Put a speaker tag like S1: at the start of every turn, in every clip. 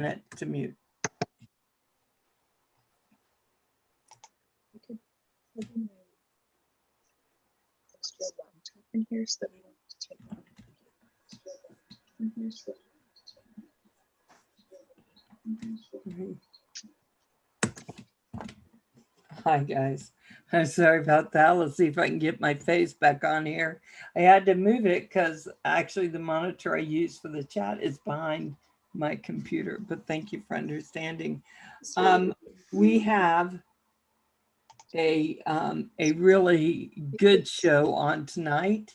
S1: minute to mute.
S2: I could plug in my extra laptop in here so that we don't have to take it in here.
S1: Hi guys, I'm sorry about that. Let's see if I can get my face back on here. I had to move it because actually the monitor I use for the chat is behind my computer, but thank you for understanding. We have a really good show on tonight.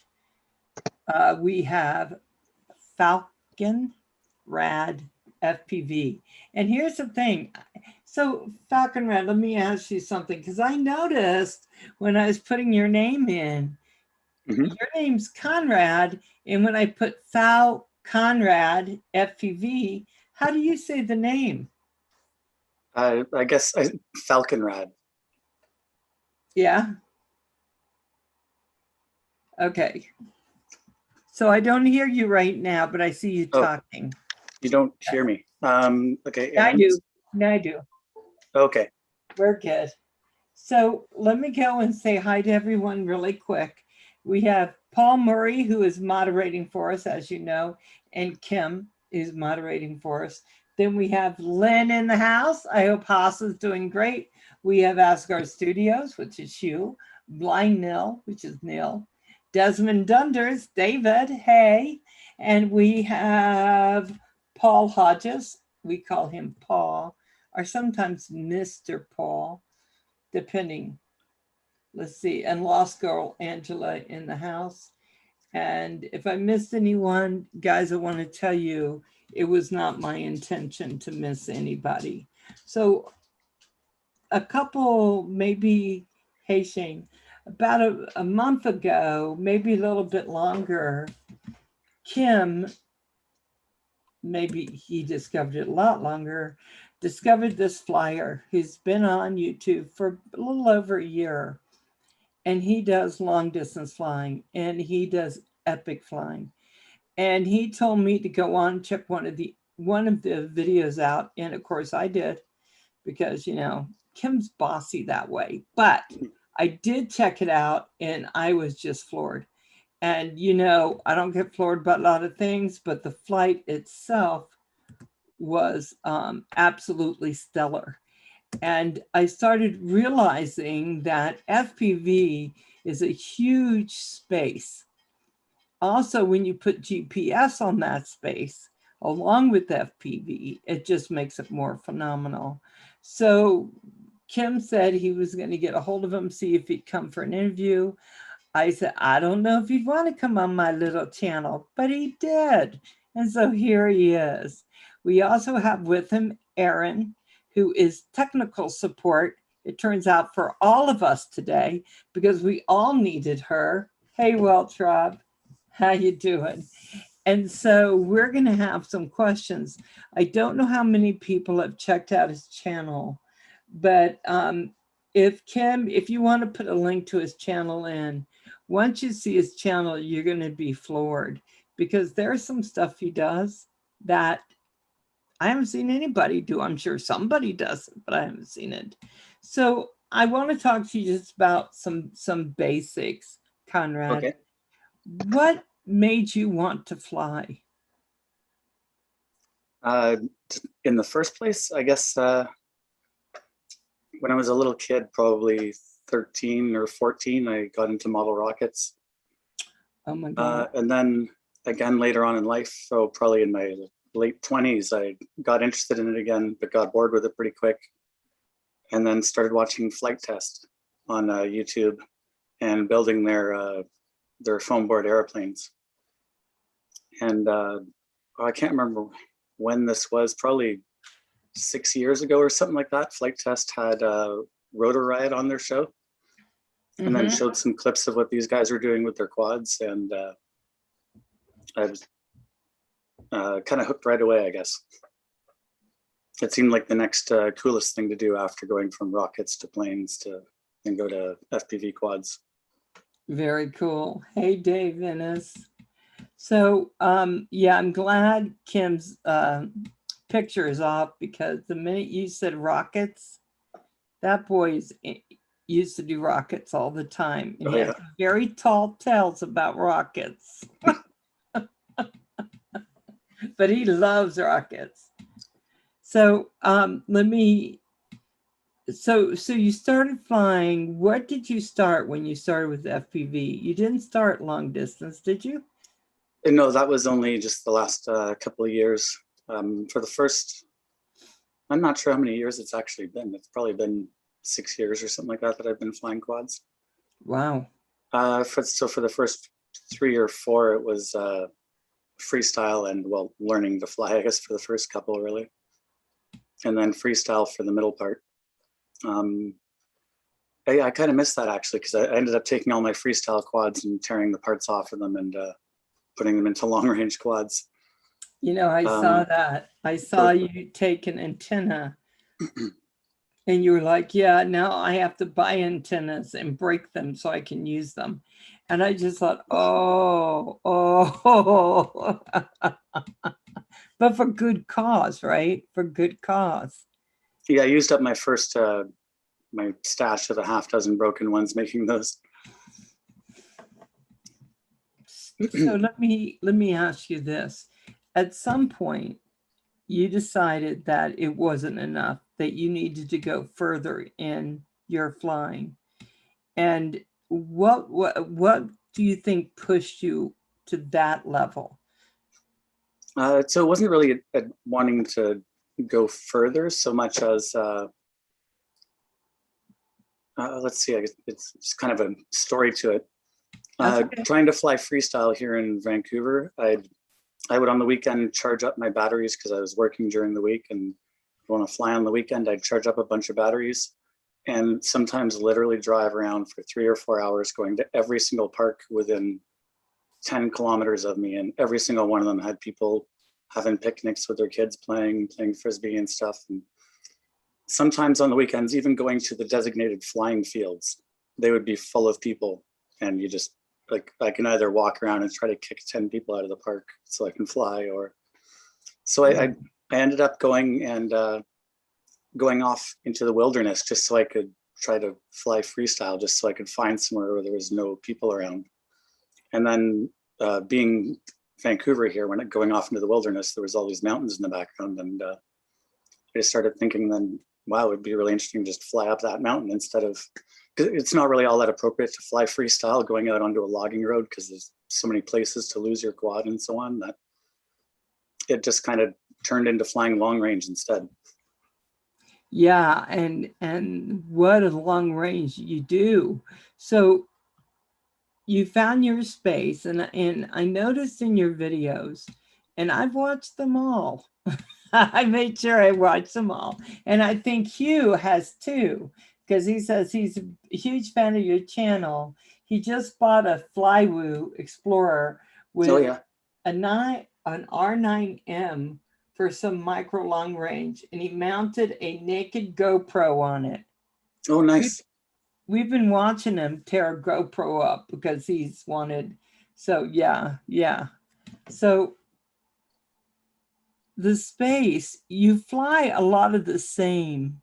S1: We have Falconrad FPV. And here's the thing. So Falconrad, let me ask you something, because I noticed when I was putting your name in, your name's Conrad, and when I put Falconrad FPV, how do you say the name?
S3: I guess Falconrad.
S1: Yeah. Okay. So I don't hear you right now, but I see you talking.
S3: You don't hear me. Okay.
S1: Yeah, I do. No, I do.
S3: Okay.
S1: We're good. So let me go and say hi to everyone really quick. We have Paul Murray, who is moderating for us, as you know, and Kim is moderating for us. Then we have Lynn in the house. I hope Haas is doing great. We have Asgard Studios, which is Hugh, Blind Nil, which is Neil, Desmond Dunders, David, hey, and we have Paul Hodges. We call him Paul, or sometimes Mr. Paul, depending. Let's see, and Lost Girl Angela in the house. And if I missed anyone, guys, I want to tell you, it was not my intention to miss anybody. So a couple, maybe, hey Shane, about a month ago, maybe a little bit longer, Kim, maybe he discovered it a lot longer, discovered this flyer. He's been on YouTube for a little over a year, and he does long distance flying, and he does epic flying. And he told me to go on and check one of the videos out, and of course I did, because you know Kim's bossy that way. But I did check it out, and I was just floored. And you know, I don't get floored about a lot of things, but the flight itself was absolutely stellar. And I started realizing that FPV is a huge space. Also, when you put GPS on that space, along with FPV, it just makes it more phenomenal. So Kim said he was going to get a hold of him, see if he'd come for an interview. I said, I don't know if he'd want to come on my little channel, but he did. And so here he is. We also have with him Erin, who is technical support, it turns out, for all of us today, because we all needed her. Hey, Weltrob, how you doing? And so we're going to have some questions. I don't know how many people have checked out his channel, but if you want to put a link to his channel in, once you see his channel, you're going to be floored, because there's some stuff he does that I haven't seen anybody do. I'm sure somebody does it, but I haven't seen it. So I want to talk to you just about some basics, Conrad.
S3: Okay.
S1: What made you want to fly?
S3: In the first place, I guess when I was a little kid, probably 13 or 14, I got into model rockets.
S1: Oh my God.
S3: And then again, later on in life, so probably in my late 20s, I got interested in it again, but got bored with it pretty quick. And then started watching flight test on YouTube and building their foam board airplanes. And I can't remember when this was, probably 6 years ago or something like that. Flight Test had Rotor Riot on their show, and then showed some clips of what these guys were doing with their quads. And I was kind of hooked right away, I guess. It seemed like the next coolest thing to do after going from rockets to planes to then go to FPV quads.
S1: Very cool. Hey, Dave Innes. So yeah, I'm glad Kim's pictures off because the minute you said rockets, that boy's used to do rockets all the time. And
S3: Oh,
S1: he has
S3: yeah.
S1: very tall tales about rockets. But he loves rockets. So so you started flying. What did you start when you started with FPV? You didn't start long distance, did you?
S3: No, that was only just the last couple of years. For the first, I'm not sure how many years it's actually been. It's probably been 6 years or something like that that I've been flying quads.
S1: Wow.
S3: So for the first 3 or 4, it was freestyle and, well, learning to fly, I guess, for the first couple, really. And then freestyle for the middle part. I kind of missed that, actually, because I ended up taking all my freestyle quads and tearing the parts off of them and putting them into long range quads.
S1: You know, I saw that. I saw you take an antenna and you were like, yeah, now I have to buy antennas and break them so I can use them. And I just thought, oh. But for good cause, right? For good cause.
S3: Yeah, I used up my first, my stash of a half dozen broken ones making those.
S1: So let me ask you this. At some point, you decided that it wasn't enough, that you needed to go further in your flying. And what do you think pushed you to that level?
S3: So it wasn't really wanting to go further so much as, let's see, I guess it's kind of a story to it.
S1: Okay.
S3: Trying to fly freestyle here in Vancouver, I would on the weekend charge up my batteries because I was working during the week, and want to fly on the weekend, I'd charge up a bunch of batteries and sometimes literally drive around for 3 or 4 hours going to every single park within 10 kilometers of me. And every single one of them had people having picnics with their kids, playing Frisbee and stuff. And sometimes on the weekends, even going to the designated flying fields, they would be full of people. And you just, like, I can either walk around and try to kick 10 people out of the park so I can fly, or so I ended up going and going off into the wilderness just so I could try to fly freestyle, just so I could find somewhere where there was no people around. And then being Vancouver here, when going off into the wilderness, there was all these mountains in the background, and I just started thinking then, wow, it'd be really interesting to just fly up that mountain instead of, because it's not really all that appropriate to fly freestyle going out onto a logging road because there's so many places to lose your quad and so on, that it just kind of turned into flying long range instead.
S1: Yeah, and what a long range you do. So you found your space, and I noticed in your videos, and I've watched them all. I made sure I watched them all. And I think Hugh has too, because he says he's a huge fan of your channel. He just bought a Flywoo Explorer with an R9M for some micro long range, and he mounted a naked GoPro on it.
S3: Oh, nice.
S1: We've been watching him tear a GoPro up because he's wanted. So yeah. So the space, you fly a lot of the same.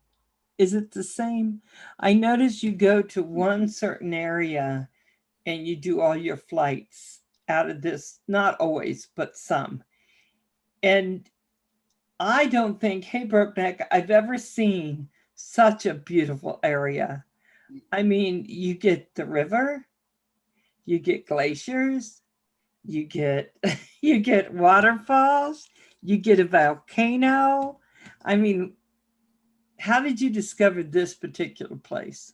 S1: Is it the same? I noticed you go to one certain area and you do all your flights out of this, not always, but some. And I don't think, hey, Brokeneck, I've ever seen such a beautiful area. I mean, you get the river, you get glaciers, you get you get waterfalls, you get a volcano. I mean, how did you discover this particular place?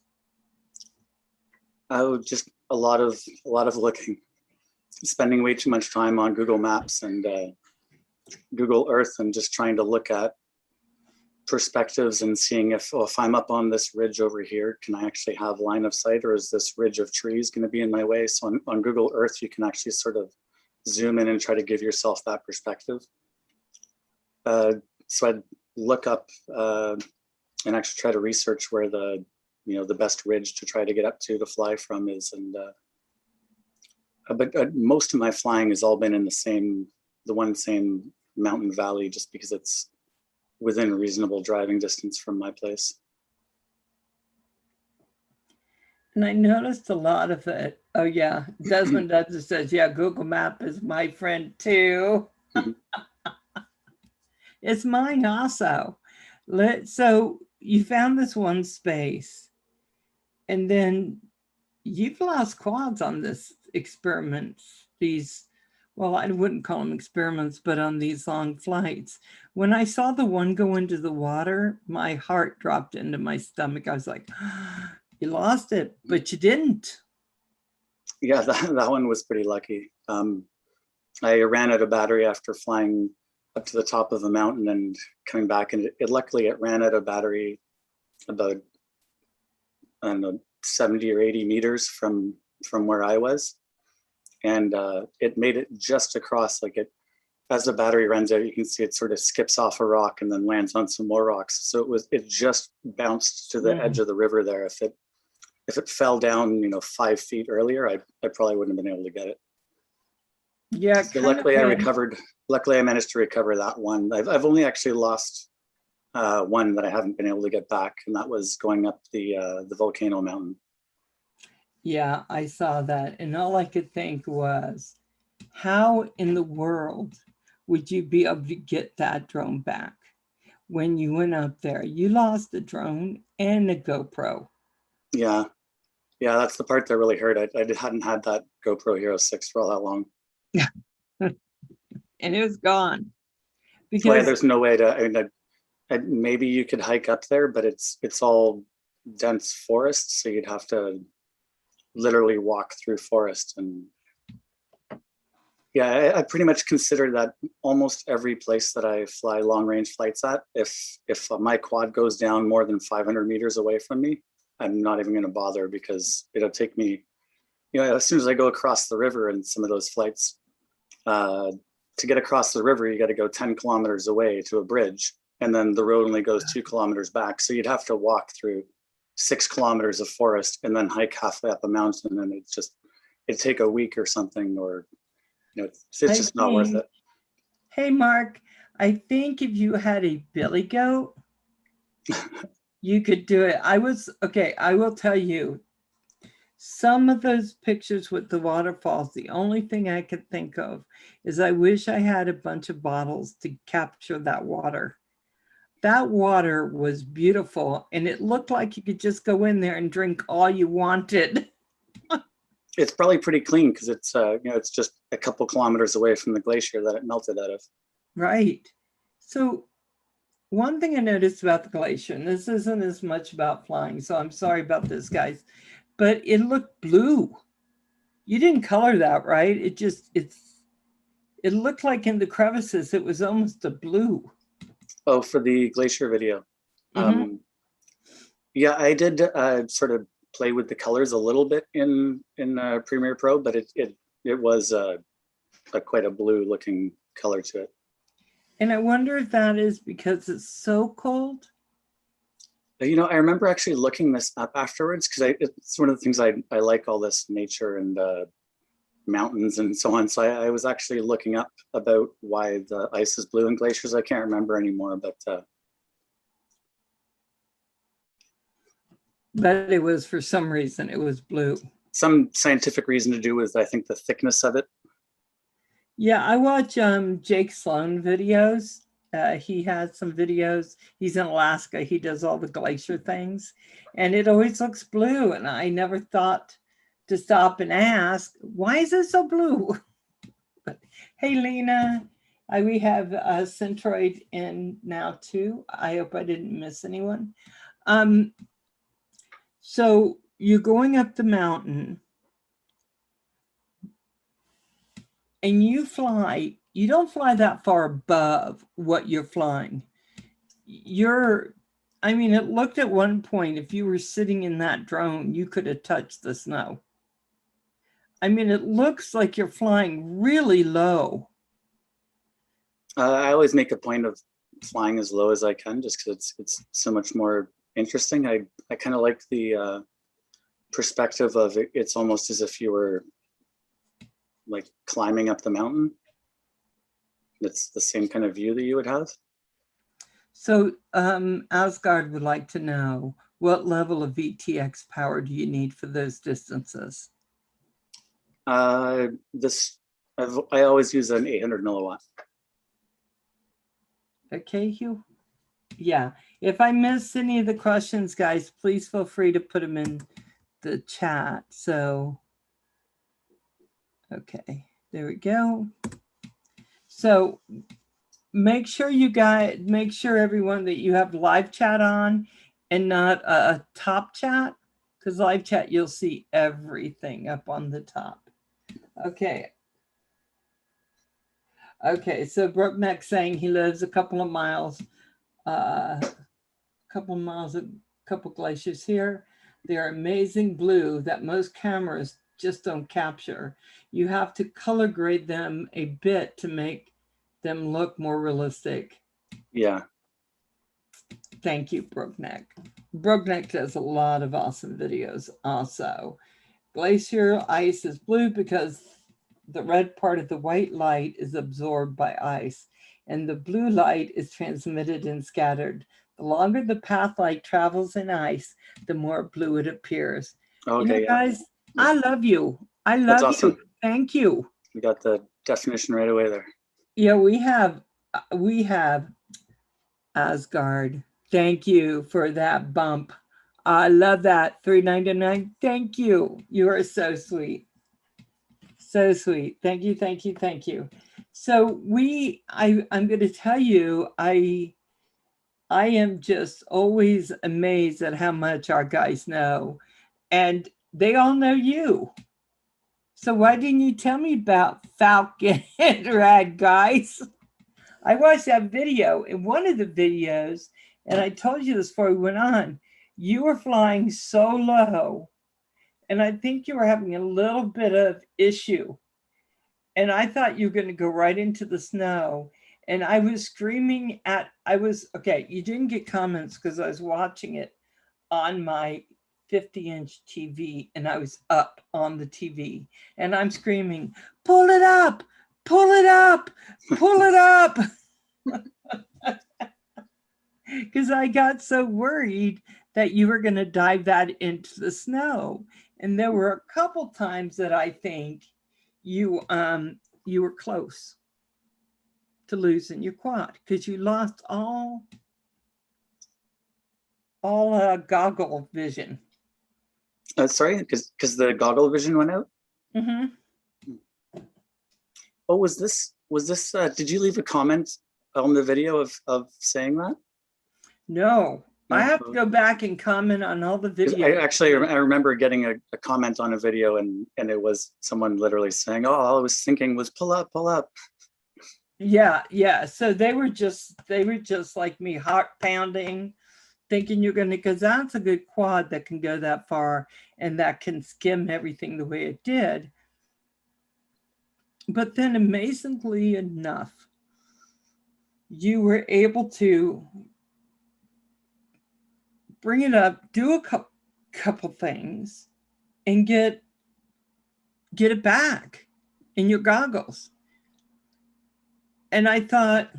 S3: Oh, just a lot of looking, spending way too much time on Google Maps and Google Earth, and just trying to look at perspectives and seeing if I'm up on this ridge over here, can I actually have line of sight, or is this ridge of trees going to be in my way? So on Google Earth, you can actually sort of zoom in and try to give yourself that perspective. So I'd look up and actually try to research where the best ridge to try to get up to fly from is. And but most of my flying has all been in the same mountain valley, just because it's within reasonable driving distance from my place.
S1: And I noticed a lot of it. Oh yeah, Desmond Dudson says, yeah, Google Map is my friend too. It's mine also. So you found this one space, and then you've lost quads on this experiments. These, well, I wouldn't call them experiments, but on these long flights. When I saw the one go into the water, my heart dropped into my stomach. I was like, you lost it, but you didn't.
S3: Yeah, that one was pretty lucky. I ran out of battery after flying up to the top of the mountain and coming back, and luckily it ran out of battery about, I don't know, 70 or 80 meters from where I was, and it made it just across. Like, it, as the battery runs out, you can see it sort of skips off a rock and then lands on some more rocks. So it just bounced to the edge of the river there. If it fell down, 5 feet earlier, I probably wouldn't have been able to get it.
S1: Yeah.
S3: So luckily I recovered. Luckily I managed to recover that one. I've only actually lost one that I haven't been able to get back, and that was going up the volcano mountain.
S1: Yeah, I saw that, and all I could think was, how in the world would you be able to get that drone back? When you went up there, you lost the drone and the GoPro.
S3: Yeah, that's the part that really hurt. I hadn't had that GoPro Hero 6 for all that long.
S1: And it was gone.
S3: Because there's no way to, I mean, maybe you could hike up there, but it's all dense forest, so you'd have to literally walk through forest. And yeah, I pretty much consider that almost every place that I fly long range flights at, if my quad goes down more than 500 meters away from me, I'm not even going to bother, because it'll take me, as soon as I go across the river in some of those flights, to get across the river, you got to go 10 kilometers away to a bridge, and then the road only goes 2 kilometers back. So you'd have to walk through 6 kilometers of forest and then hike halfway up a mountain, and it'd take a week or something, or it's just not worth it.
S1: Hey, Mark, I think if you had a billy goat, you could do it. I will tell you, some of those pictures with the waterfalls, the only thing I could think of is I wish I had a bunch of bottles to capture that water. That water was beautiful, and it looked like you could just go in there and drink all you wanted.
S3: It's probably pretty clean, because it's it's just a couple kilometers away from the glacier that it melted out of.
S1: Right. So one thing I noticed about the glacier, and this isn't as much about flying, so I'm sorry about this, guys, but it looked blue. You didn't color that, right? It looked like in the crevices, it was almost a blue.
S3: Oh, for the glacier video. Yeah, I did sort of play with the colors a little bit in Premiere Pro, but it was quite a blue looking color to it.
S1: And I wonder if that is because it's so cold.
S3: I remember actually looking this up afterwards, because it's one of the things I like, all this nature and mountains and so on. So I was actually looking up about why the ice is blue in glaciers. I can't remember anymore, but
S1: it was, for some reason, it was blue.
S3: Some scientific reason to do with, I think, the thickness of it.
S1: Yeah, I watch Jake Sloan videos. He has some videos. He's in Alaska. He does all the glacier things, and it always looks blue. And I never thought to stop and ask, why is it so blue? But hey, Lena, we have Centroid in now too. I hope I didn't miss anyone. So you're going up the mountain, and you don't fly that far above what you're flying. It looked at one point, if you were sitting in that drone, you could have touched the snow. It looks like you're flying really low.
S3: I always make a point of flying as low as I can, just because it's so much more interesting. I kind of like the perspective of it. It's almost as if you were like climbing up the mountain. It's the same kind of view that you would have.
S1: So Asgard would like to know, what level of VTX power do you need for those distances?
S3: I always use an 800 milliwatt.
S1: Okay, Hugh? Yeah, if I miss any of the questions, guys, please feel free to put them in the chat. So, okay, there we go. So make sure everyone that you have live chat on and not a top chat, because live chat, you'll see everything up on the top. Okay. Okay, so Brookneck saying he lives a couple of miles, a couple glaciers here. They're amazing blue that most cameras just don't capture. You have to color grade them a bit to make them look more realistic.
S3: Yeah.
S1: Thank you, Brookneck. Brookneck does a lot of awesome videos also. Glacier ice is blue because the red part of the white light is absorbed by ice, and the blue light is transmitted and scattered. The longer the path light travels in ice, the more blue it appears.
S3: Okay,
S1: you know, guys, I love you. I love
S3: awesome.
S1: you. Thank you.
S3: We got the definition right away there.
S1: Yeah, we have Asgard. Thank you for that bump. I love that. $3.99. Thank you. You are so sweet. So sweet. Thank you. Thank you. Thank you. So I'm going to tell you, I am just always amazed at how much our guys know, and they all know you. So why didn't you tell me about Falconrad, guys? I watched that video. In one of the videos, and I told you this before we went on, you were flying so low, and I think you were having a little bit of issue. And I thought you were going to go right into the snow. And I was screaming okay, you didn't get comments because I was watching it on my 50-inch TV, and I was up on the TV. And I'm screaming, pull it up, pull it up, pull it up. Because I got so worried that you were going to dive that into the snow. And there were a couple times that I think you were close to losing your quad because you lost all goggle vision.
S3: Sorry, because the goggle vision went out.
S1: Mm-hmm.
S3: Oh, was this? Did you leave a comment on the video of saying that?
S1: No, I have to go back and comment on all the videos.
S3: I remember getting a comment on a video, and it was someone literally saying, "Oh, all I was thinking was pull up, pull up."
S1: Yeah. So they were just like me, heart pounding, thinking you're going to, because that's a good quad that can go that far and that can skim everything the way it did. But then amazingly enough, you were able to bring it up, do a couple things, and get it back in your goggles. And I thought,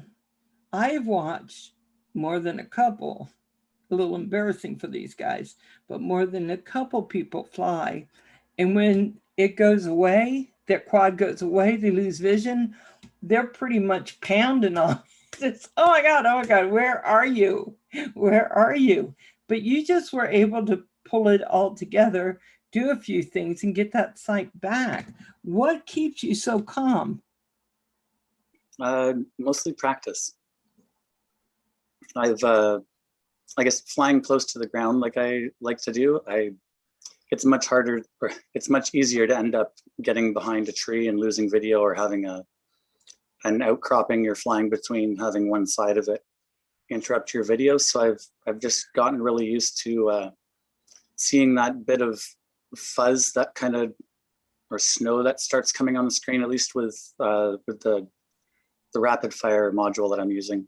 S1: I've watched more than a couple, a little embarrassing for these guys, but more than a couple people fly. And when it goes away, their quad goes away, they lose vision, they're pretty much pounding on this. Oh my God, where are you? Where are you? But you just were able to pull it all together, do a few things, and get that sight back. What keeps you so calm?
S3: Mostly practice. I've, I guess, flying close to the ground like I like to do, it's much harder, or it's much easier to end up getting behind a tree and losing video, or having an outcropping you're flying between, having one side of it interrupt your video. So I've just gotten really used to seeing that bit of fuzz, that kind of, or snow that starts coming on the screen, at least with the rapid fire module that I'm using.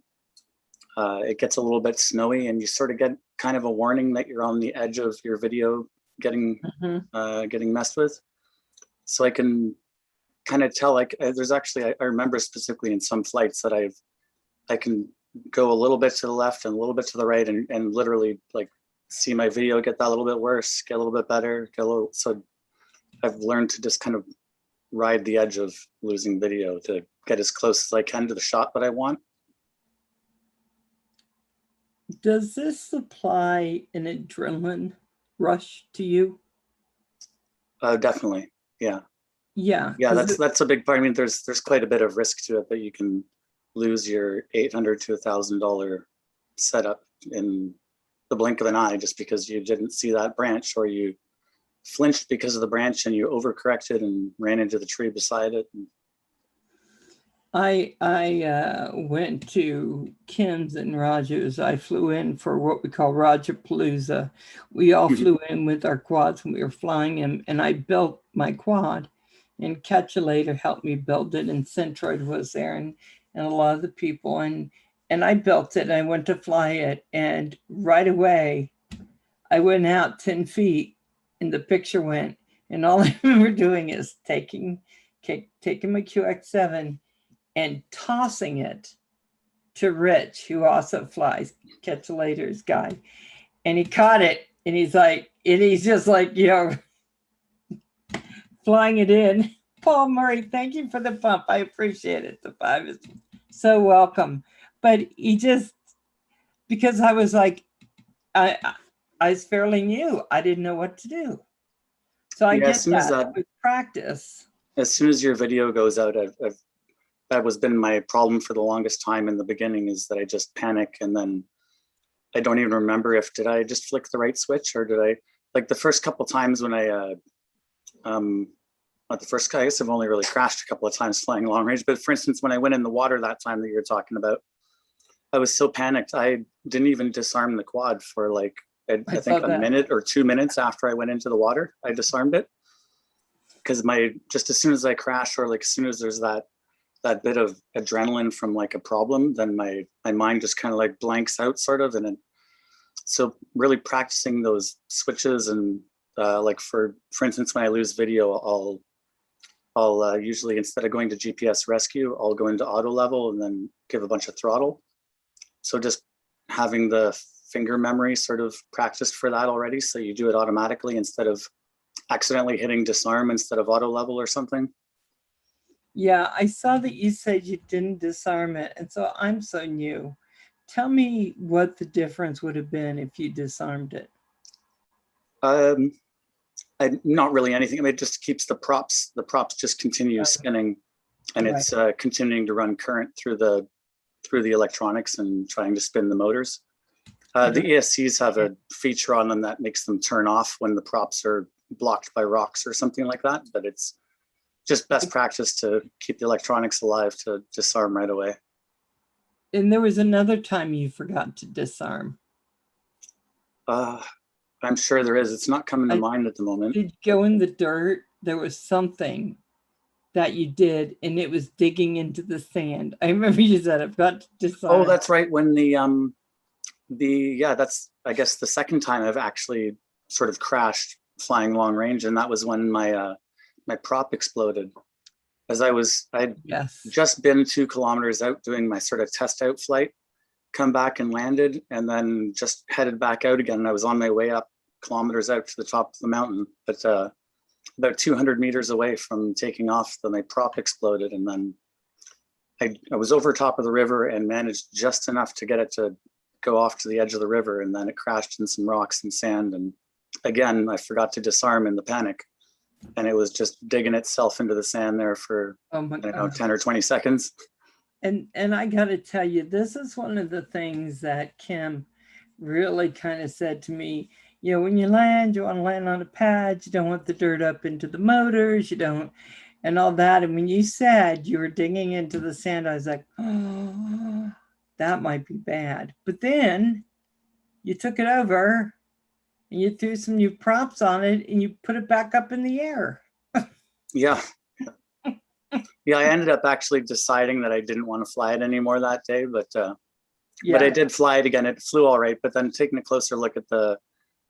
S3: It gets a little bit snowy, and you sort of get kind of a warning that you're on the edge of your video getting messed with. So I can kind of tell, like, there's actually, I remember specifically in some flights that I can go a little bit to the left and a little bit to the right, and literally like see my video get that little bit worse, get a little bit better, get a little. So I've learned to just kind of ride the edge of losing video to get as close as I can to the shot that I want.
S1: Does this supply an adrenaline rush to you?
S3: Definitely. Yeah.
S1: Yeah.
S3: Yeah,
S1: 'cause
S3: that's a big part. I mean, there's quite a bit of risk to it that you can lose your $800 to $1,000 setup in the blink of an eye just because you didn't see that branch, or you flinched because of the branch and you overcorrected and ran into the tree beside it.
S1: I went to Kim's and Roger's. I flew in for what we call Roger Palooza. We all flew in with our quads and we were flying him, and I built my quad, and Catchulator helped me build it, and Centroid was there, and a lot of the people, and I built it and I went to fly it, and right away I went out 10 feet and the picture went, and all I remember doing is taking my QX7 and tossing it to Rich, who also flies, Catchulator's guy. And he caught it, and he's just like, flying it in. Paul Murray, thank you for the bump. I appreciate it. The 5 is so welcome. But he just, because I was like, I was fairly new. I didn't know what to do. So I get that with practice.
S3: As soon as your video goes out, that was been my problem for the longest time in the beginning, is that I just panic, and then I don't even remember did I just flick the right switch, or did I, like the first couple times when I not the first, I guess I've only really crashed a couple of times flying long range, but for instance, when I went in the water that time that you're talking about, I was so panicked I didn't even disarm the quad for like I think a minute or 2 minutes after I went into the water. I disarmed it because just as soon as I crash, or like as soon as there's that bit of adrenaline from like a problem, then my mind just kind of like blanks out sort of. So really practicing those switches, and like for instance, when I lose video, I'll usually, instead of going to GPS rescue, I'll go into auto level and then give a bunch of throttle. So just having the finger memory sort of practiced for that already. So you do it automatically instead of accidentally hitting disarm instead of auto level or something.
S1: Yeah, I saw that you said you didn't disarm it. And so I'm so new. Tell me what the difference would have been if you disarmed it.
S3: Not really anything. I mean, it just keeps the props just continue spinning, and it's continuing to run current through the electronics and trying to spin the motors. The ESCs have a feature on them that makes them turn off when the props are blocked by rocks or something like that, but it's just best practice to keep the electronics alive to disarm right away.
S1: And there was another time you forgot to disarm.
S3: I'm sure there is. It's not coming to mind at the moment.
S1: Did you go in the dirt? There was something that you did, and it was digging into the sand. I remember you said, I've got to disarm.
S3: Oh, that's right. When that's, I guess, the second time I've actually sort of crashed flying long range, and that was when my prop exploded. As I'd just been 2 kilometers out doing my sort of test out flight, come back and landed, and then just headed back out again. And I was on my way up kilometers out to the top of the mountain, but about 200 meters away from taking off, then my prop exploded, and then I was over top of the river and managed just enough to get it to go off to the edge of the river, and then it crashed in some rocks and sand, and again I forgot to disarm in the panic, and it was just digging itself into the sand there for 10 or 20 seconds.
S1: And I got to tell you, this is one of the things that Kim really kind of said to me. When you land, you want to land on a pad. You don't want the dirt up into the motors. You don't, and all that. And when you said you were digging into the sand, I was like, oh, that might be bad. But then you took it over and you threw some new props on it and you put it back up in the air.
S3: Yeah, I ended up actually deciding that I didn't want to fly it anymore that day, but I did fly it again. It flew all right, but then taking a closer look at the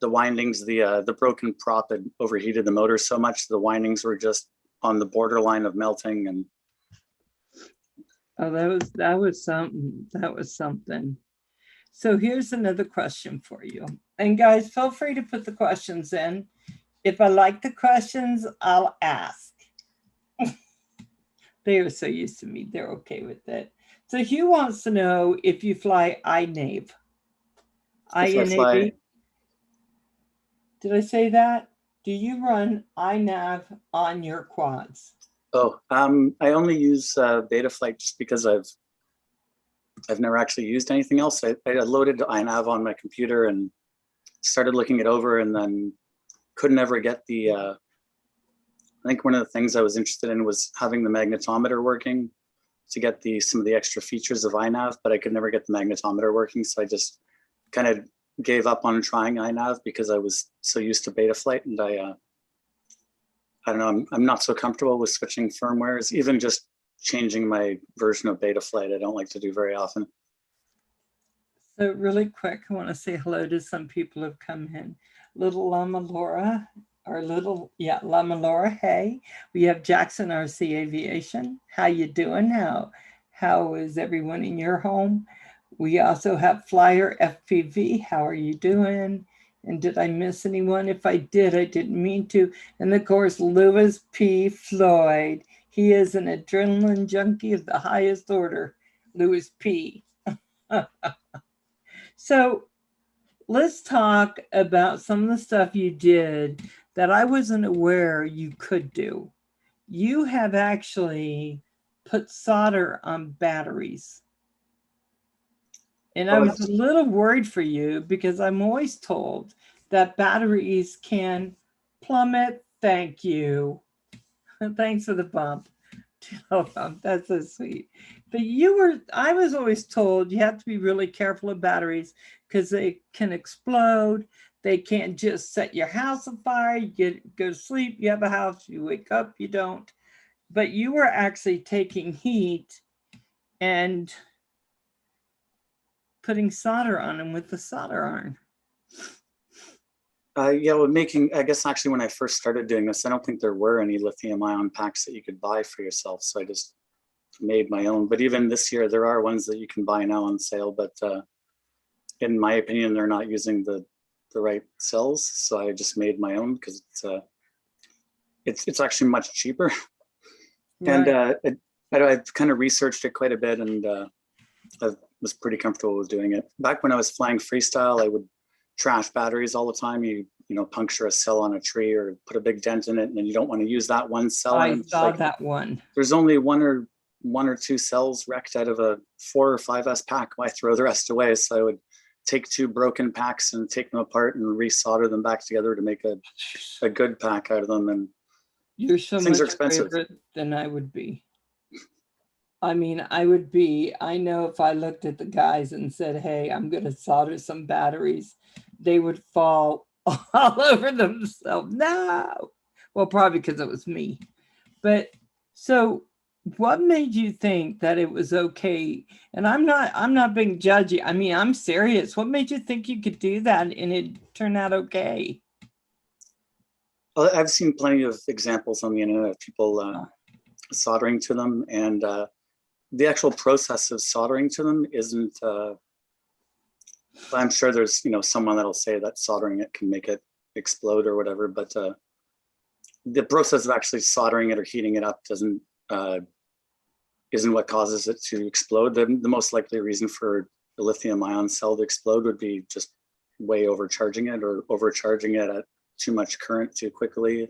S3: windings, the broken prop had overheated the motor so much the windings were just on the borderline of melting, and
S1: Oh, that was something. That was something. So here's another question for you. And guys, feel free to put the questions in. If I like the questions, I'll ask. They are so used to me. They're okay with it. So Hugh wants to know if you fly INAV.
S3: If I fly,
S1: INAV. Did I say that? Do you run INAV on your quads?
S3: I only use Betaflight just because I've never actually used anything else. I loaded iNav on my computer and started looking it over, and then couldn't ever get the. I think one of the things I was interested in was having the magnetometer working to get some of the extra features of iNav, but I could never get the magnetometer working, so I just kind of gave up on trying iNav because I was so used to Betaflight, and I don't know, I'm not so comfortable with switching firmwares, even just changing my version of Betaflight. I don't like to do very often.
S1: So really quick, I want to say hello to some people who've come in. Little Llama Laura, Llama Laura, hey. We have Jackson RC Aviation. How you doing? How is everyone in your home? We also have Flyer FPV. How are you doing? And did I miss anyone? If I did, I didn't mean to. And of course, Lewis P. Floyd. He is an adrenaline junkie of the highest order. Lewis P. So let's talk about some of the stuff you did that I wasn't aware you could do. You have actually put solder on batteries. And I was a little worried for you because I'm always told that batteries can plummet. Thank you. Thanks for the bump. That's so sweet. But I was always told you have to be really careful of batteries because they can explode. They can't just set your house on fire. You go to sleep, you have a house, you wake up, you don't. But you were actually taking heat and putting solder on them with the solder iron.
S3: Yeah, well, I guess actually when I first started doing this, I don't think there were any lithium ion packs that you could buy for yourself. So I just made my own. But even this year, there are ones that you can buy now on sale. But in my opinion, they're not using the right cells. So I just made my own because it's actually much cheaper. Right. And I've kind of researched it quite a bit, and I was pretty comfortable with doing it. Back when I was flying freestyle, I would trash batteries all the time. You puncture a cell on a tree or put a big dent in it, and then you don't want to use that one cell.
S1: I saw that one.
S3: There's only one or two cells wrecked out of a 4 or 5S pack. Why throw the rest away? So I would take 2 broken packs and take them apart and resolder them back together to make a good pack out of them. And
S1: you're so
S3: things
S1: much
S3: are expensive
S1: than I would be. I mean, I know if I looked at the guys and said, hey, I'm going to solder some batteries, they would fall all over themselves. No. Well, probably because it was me. But so what made you think that it was okay? And I'm not being judgy. I mean, I'm serious. What made you think you could do that and it turned out okay?
S3: Well, I've seen plenty of examples on the internet of people soldering to them, and the actual process of soldering to them isn't. I'm sure there's someone that'll say that soldering it can make it explode or whatever, but the process of actually soldering it or heating it up isn't what causes it to explode. The most likely reason for the lithium ion cell to explode would be just way overcharging it or overcharging it at too much current too quickly.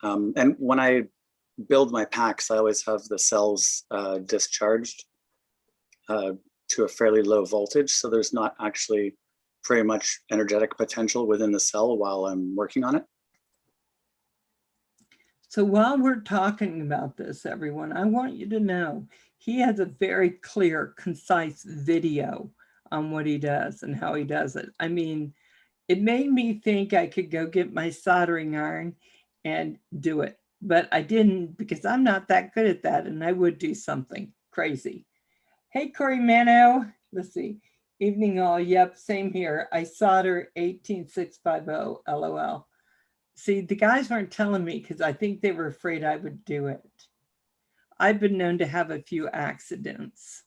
S3: And when I build my packs, I always have the cells discharged to a fairly low voltage. So there's not actually very much energetic potential within the cell while I'm working on it.
S1: So while we're talking about this, everyone, I want you to know he has a very clear, concise video on what he does and how he does it. I mean, it made me think I could go get my soldering iron and do it, but I didn't because I'm not that good at that, and I would do something crazy. Hey, Corey Mano, let's see. Evening all, yep, same here. I solder 18650, LOL. See, the guys weren't telling me because I think they were afraid I would do it. I've been known to have a few accidents.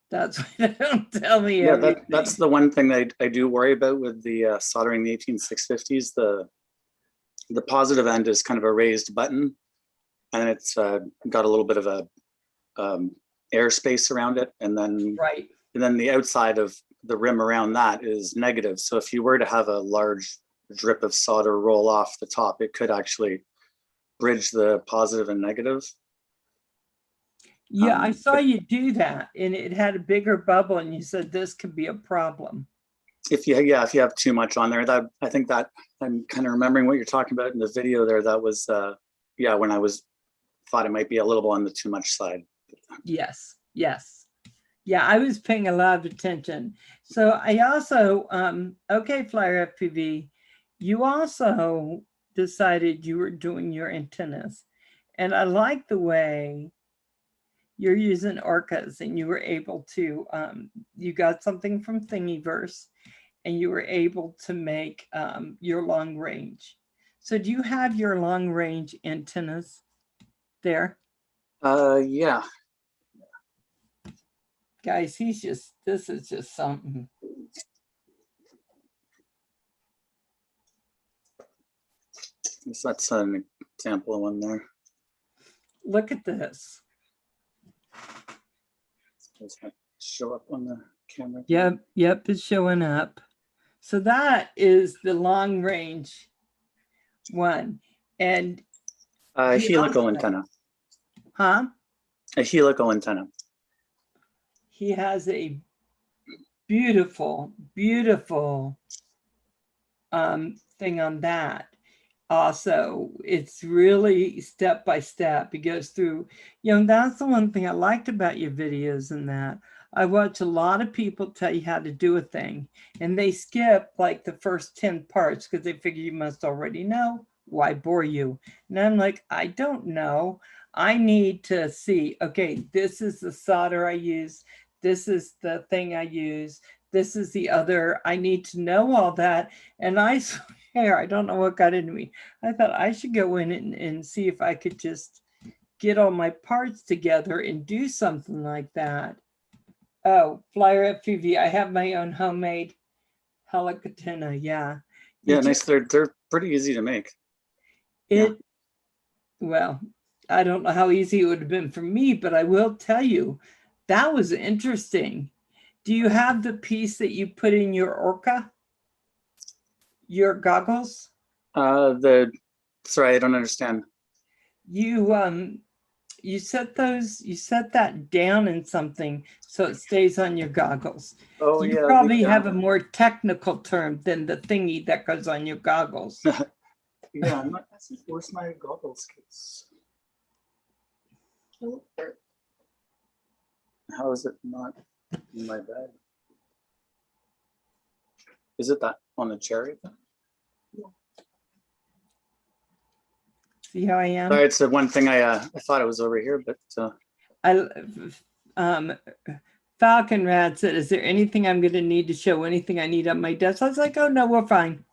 S1: That's why they don't tell me
S3: Yeah,
S1: everything.
S3: that's the one thing that I do worry about with the soldering the 18650s. The positive end is kind of a raised button, and it's got a little bit of a airspace around it, and then
S1: Right.
S3: the outside of the rim around that is negative. So if you were to have a large drip of solder roll off the top, it could actually bridge the positive and negative.
S1: Yeah, I saw you do that, and it had a bigger bubble, and you said this could be a problem.
S3: If you have too much on there, that I think that I'm kind of remembering what you're talking about in the video there. That was when I thought it might be a little on the too much side.
S1: Yes, yes. Yeah, I was paying a lot of attention. So I also, okay, Flyer FPV, you also decided you were doing your antennas. And I like the way you're using orcas, and you were able to, you got something from Thingiverse, and you were able to make your long range. So do you have your long range antennas there?
S3: Yeah.
S1: Guys, this is just something.
S3: So that's an example of one there.
S1: Look at this.
S3: Does that show up on the camera?
S1: Yep, it's showing up. So that is the long range one. And
S3: helical antenna.
S1: Huh?
S3: A helical antenna.
S1: He has a beautiful, beautiful thing on that. Also, it's really step by step. It goes through, that's the one thing I liked about your videos, and that I watch a lot of people tell you how to do a thing, and they skip like the first 10 parts because they figure you must already know. Why bore you? And I'm like, I don't know. I need to see, okay, this is the solder I use. This is the thing I use. This is the other. I need to know all that. And I swear, I don't know what got into me. I thought I should go in and see if I could just get all my parts together and do something like that. Oh, Flyer FPV. I have my own homemade helicantenna. Yeah.
S3: Yeah, nice. They're pretty easy to make.
S1: Well, I don't know how easy it would have been for me, but I will tell you, that was interesting. Do you have the piece that you put in your orca? Your goggles?
S3: Sorry, I don't understand.
S1: You set that down in something so it stays on your goggles.
S3: Oh,
S1: you
S3: yeah. You
S1: probably have a more technical term than the thingy that goes on your goggles.
S3: Yeah, I'm not. Where's my goggles case? How is it not in my bag? Is it that on the chair?
S1: See how I am?
S3: Sorry, it's the one thing I thought it was over here, but
S1: Falconrad said, "Is there anything I'm going to need to show? Anything I need on my desk?" I was like, "Oh no, we're fine."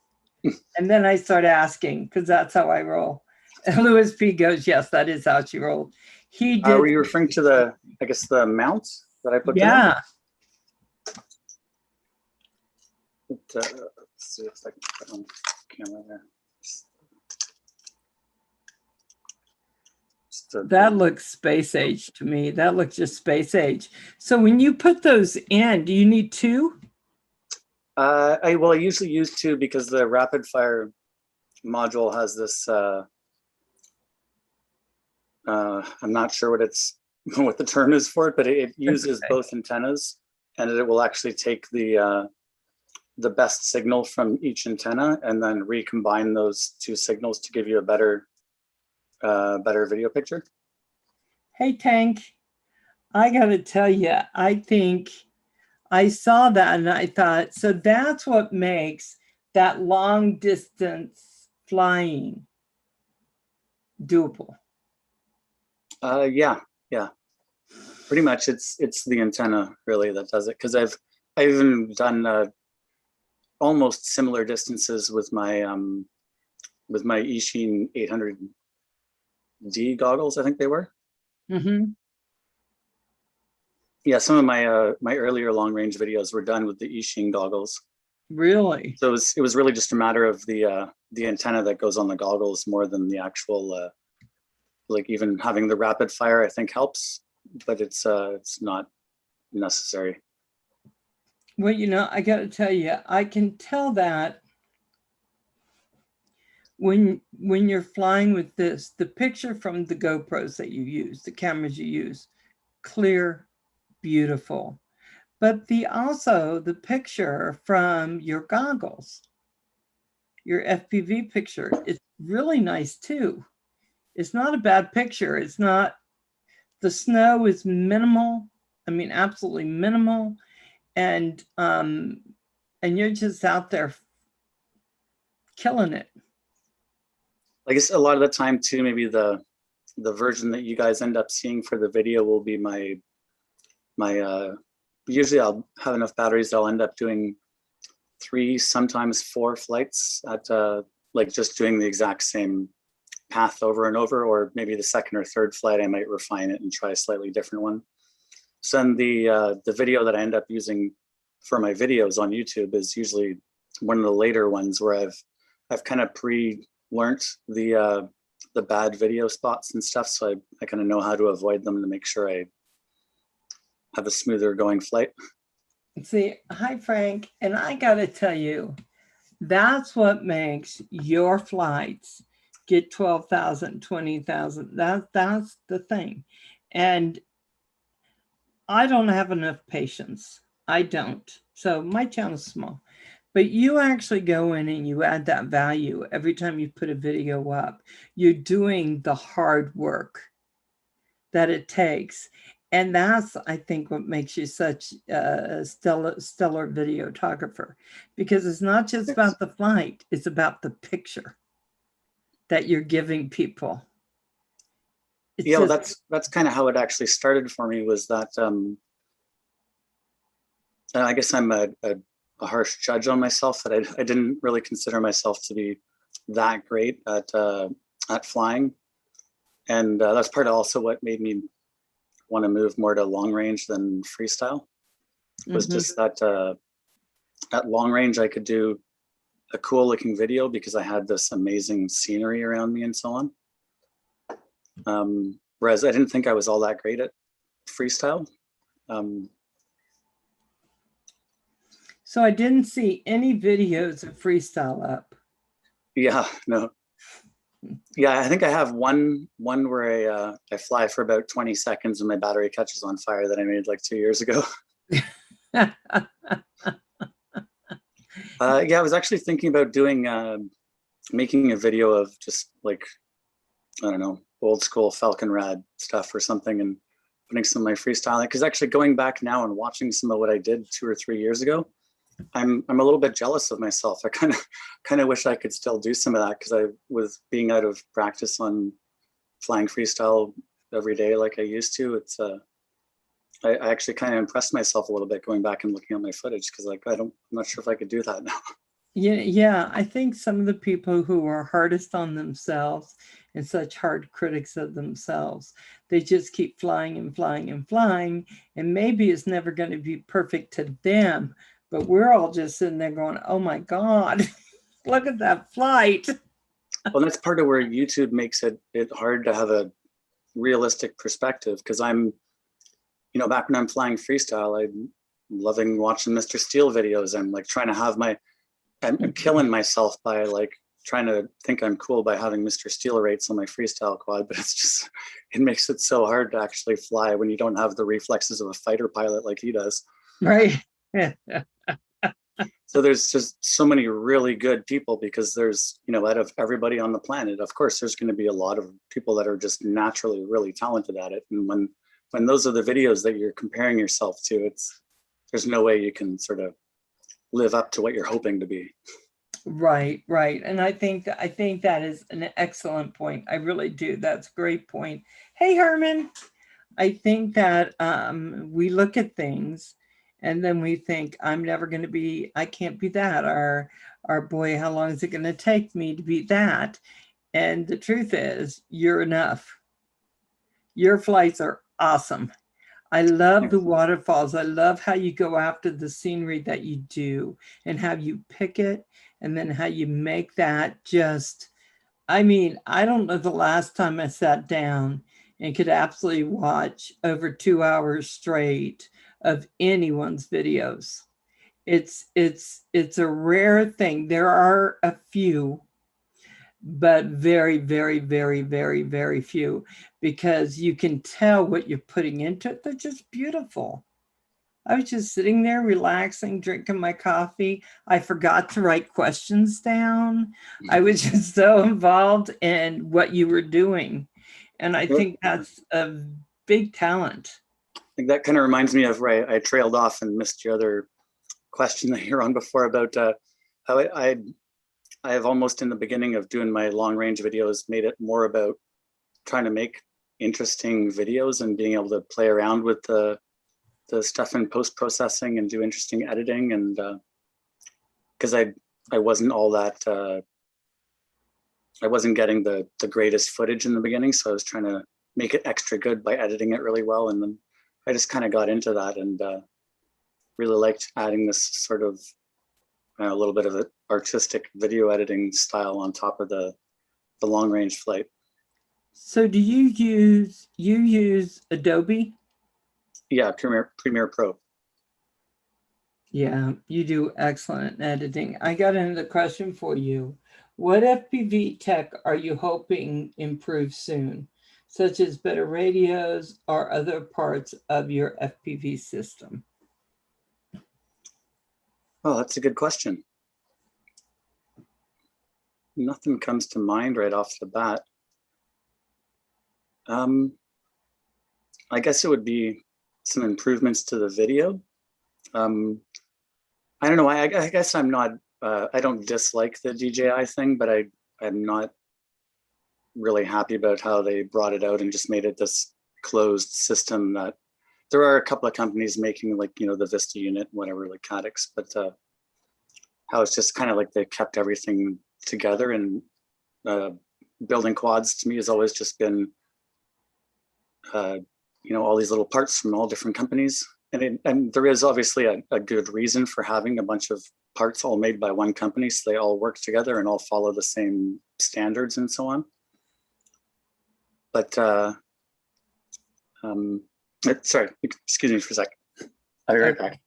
S1: And then I started asking because that's how I roll. And Louis P goes, "Yes, that is how she rolled." He did.
S3: Were you referring to the mounts that I put?
S1: Yeah.
S3: Let's see if I can put on camera there.
S1: That looks space age to me. That looks just space age. So when you put those in, do you need two?
S3: I usually use two because the rapid fire module has this. I'm not sure what the term is for it, but it uses both antennas, and it will actually take the best signal from each antenna and then recombine those two signals to give you a better video picture.
S1: Hey, Tank, I got to tell you, I think I saw that and I thought, so that's what makes that long distance flying doable.
S3: Yeah, pretty much. It's the antenna really that does it, because I've even done almost similar distances with my Eachine 800D goggles, I think they were.
S1: Mm-hmm.
S3: Yeah, some of my earlier long range videos were done with the Ishin goggles.
S1: Really?
S3: So it was really just a matter of the antenna that goes on the goggles more than the actual like even having the rapid fire I think helps, but it's not necessary.
S1: Well, you know, I got to tell you, I can tell that when you're flying with this, the picture from the GoPros that you use, the cameras you use, clear, beautiful. But also the picture from your goggles, your FPV picture, it's really nice too. It's not a bad picture. It's not, the snow is minimal. I mean, absolutely minimal. And you're just out there killing it.
S3: I guess a lot of the time too, maybe the version that you guys end up seeing for the video will be my usually I'll have enough batteries that I'll end up doing 3, sometimes 4 flights at like just doing the exact same path over and over, or maybe the second or third flight I might refine it and try a slightly different one. So then the video that I end up using for my videos on YouTube is usually one of the later ones where I've kind of pre-learnt the bad video spots and stuff, so I kind of know how to avoid them to make sure I have a smoother going flight.
S1: See, hi Frank, and I gotta tell you, that's what makes your flights get 12,000, 20,000. That's the thing. And I don't have enough patience. I don't. So my channel's small. But you actually go in and you add that value every time you put a video up. You're doing the hard work that it takes. And that's, I think, what makes you such a stellar videographer, because it's not just about the flight, it's about the picture that you're giving people. It's
S3: Yeah, well,
S1: just,
S3: that's kind of how it actually started for me, was that I guess I'm a harsh judge on myself, that I didn't really consider myself to be that great at flying. And that's part of also what made me want to move more to long range than freestyle. Was just that at long range I could do a cool looking video because I had this amazing scenery around me and so on. Whereas I didn't think I was all that great at freestyle.
S1: So I didn't see any videos of freestyle up.
S3: Yeah, no. Yeah, I think I have one where I fly for about 20 seconds and my battery catches on fire that I made like 2 years ago. Yeah, I was actually thinking about doing making a video of just like, I don't know, old school Falconrad stuff or something, and putting some of my freestyle in. Because actually going back now and watching some of what I did 2 or 3 years ago, I'm a little bit jealous of myself. I kind of wish I could still do some of that, because I was being out of practice on flying freestyle every day like I used to. It's I actually kind of impressed myself a little bit going back and looking at my footage, because like I'm not sure if I could do that now.
S1: Yeah, I think some of the people who are hardest on themselves and such hard critics of themselves, they just keep flying and flying and flying, and maybe it's never going to be perfect to them, but we're all just sitting there going, oh my God, look at that flight.
S3: Well, that's part of where YouTube makes it hard to have a realistic perspective, because I'm, you know, back when I'm flying freestyle, I'm loving watching Mr. Steele videos. I'm like trying to have I'm killing myself by like trying to think I'm cool by having Mr. Steele rates on my freestyle quad, but it's just, it makes it so hard to actually fly when you don't have the reflexes of a fighter pilot like he does.
S1: Right.
S3: So there's just so many really good people, because there's, you know, out of everybody on the planet, of course, there's going to be a lot of people that are just naturally really talented at it. And when those are the videos that you're comparing yourself to, there's no way you can sort of live up to what you're hoping to be. Right.
S1: And I think that is an excellent point. I really do. That's a great point. Hey, Herman. I think that we look at things and then we think, I can't be that, or boy, how long is it going to take me to be that? And the truth is, you're enough. Your flights are awesome. I love the waterfalls. I love how you go after the scenery that you do and how you pick it and then how you make that just, I mean, I don't know the last time I sat down and could absolutely watch over 2 hours straight of anyone's videos. It's a rare thing. There are a few, but very, very, very, very, very few, because you can tell what you're putting into it. They're just beautiful. I was just sitting there relaxing, drinking my coffee. I forgot to write questions down. I was just so involved in what you were doing. And I think that's a big talent.
S3: I think that kind of reminds me of where I trailed off and missed your other question that you're on before about how I have almost in the beginning of doing my long range videos made it more about trying to make interesting videos and being able to play around with the stuff in post processing and do interesting editing. And because I wasn't all that I wasn't getting the greatest footage in the beginning, so I was trying to make it extra good by editing it really well. And then I just kind of got into that and really liked adding this sort of a little bit of an artistic video editing style on top of the long range flight.
S1: So do you use Adobe?
S3: Yeah, Premiere Pro.
S1: Yeah, you do excellent editing. I got another question for you. What FPV tech are you hoping improves soon, such as better radios or other parts of your FPV system?
S3: Oh, that's a good question. Nothing comes to mind right off the bat. I guess it would be some improvements to the video. I don't know. I guess I'm not. I don't dislike the DJI thing, but I'm not really happy about how they brought it out and just made it this closed system. That there are a couple of companies making, like, you know, the Vista unit, whatever, like Cadix, but how it's just kind of like they kept everything together. And building quads to me has always just been you know, all these little parts from all different companies. And there is obviously a good reason for having a bunch of parts all made by one company, so they all work together and all follow the same standards and so on. But sorry, excuse me for a second. I'll be right back.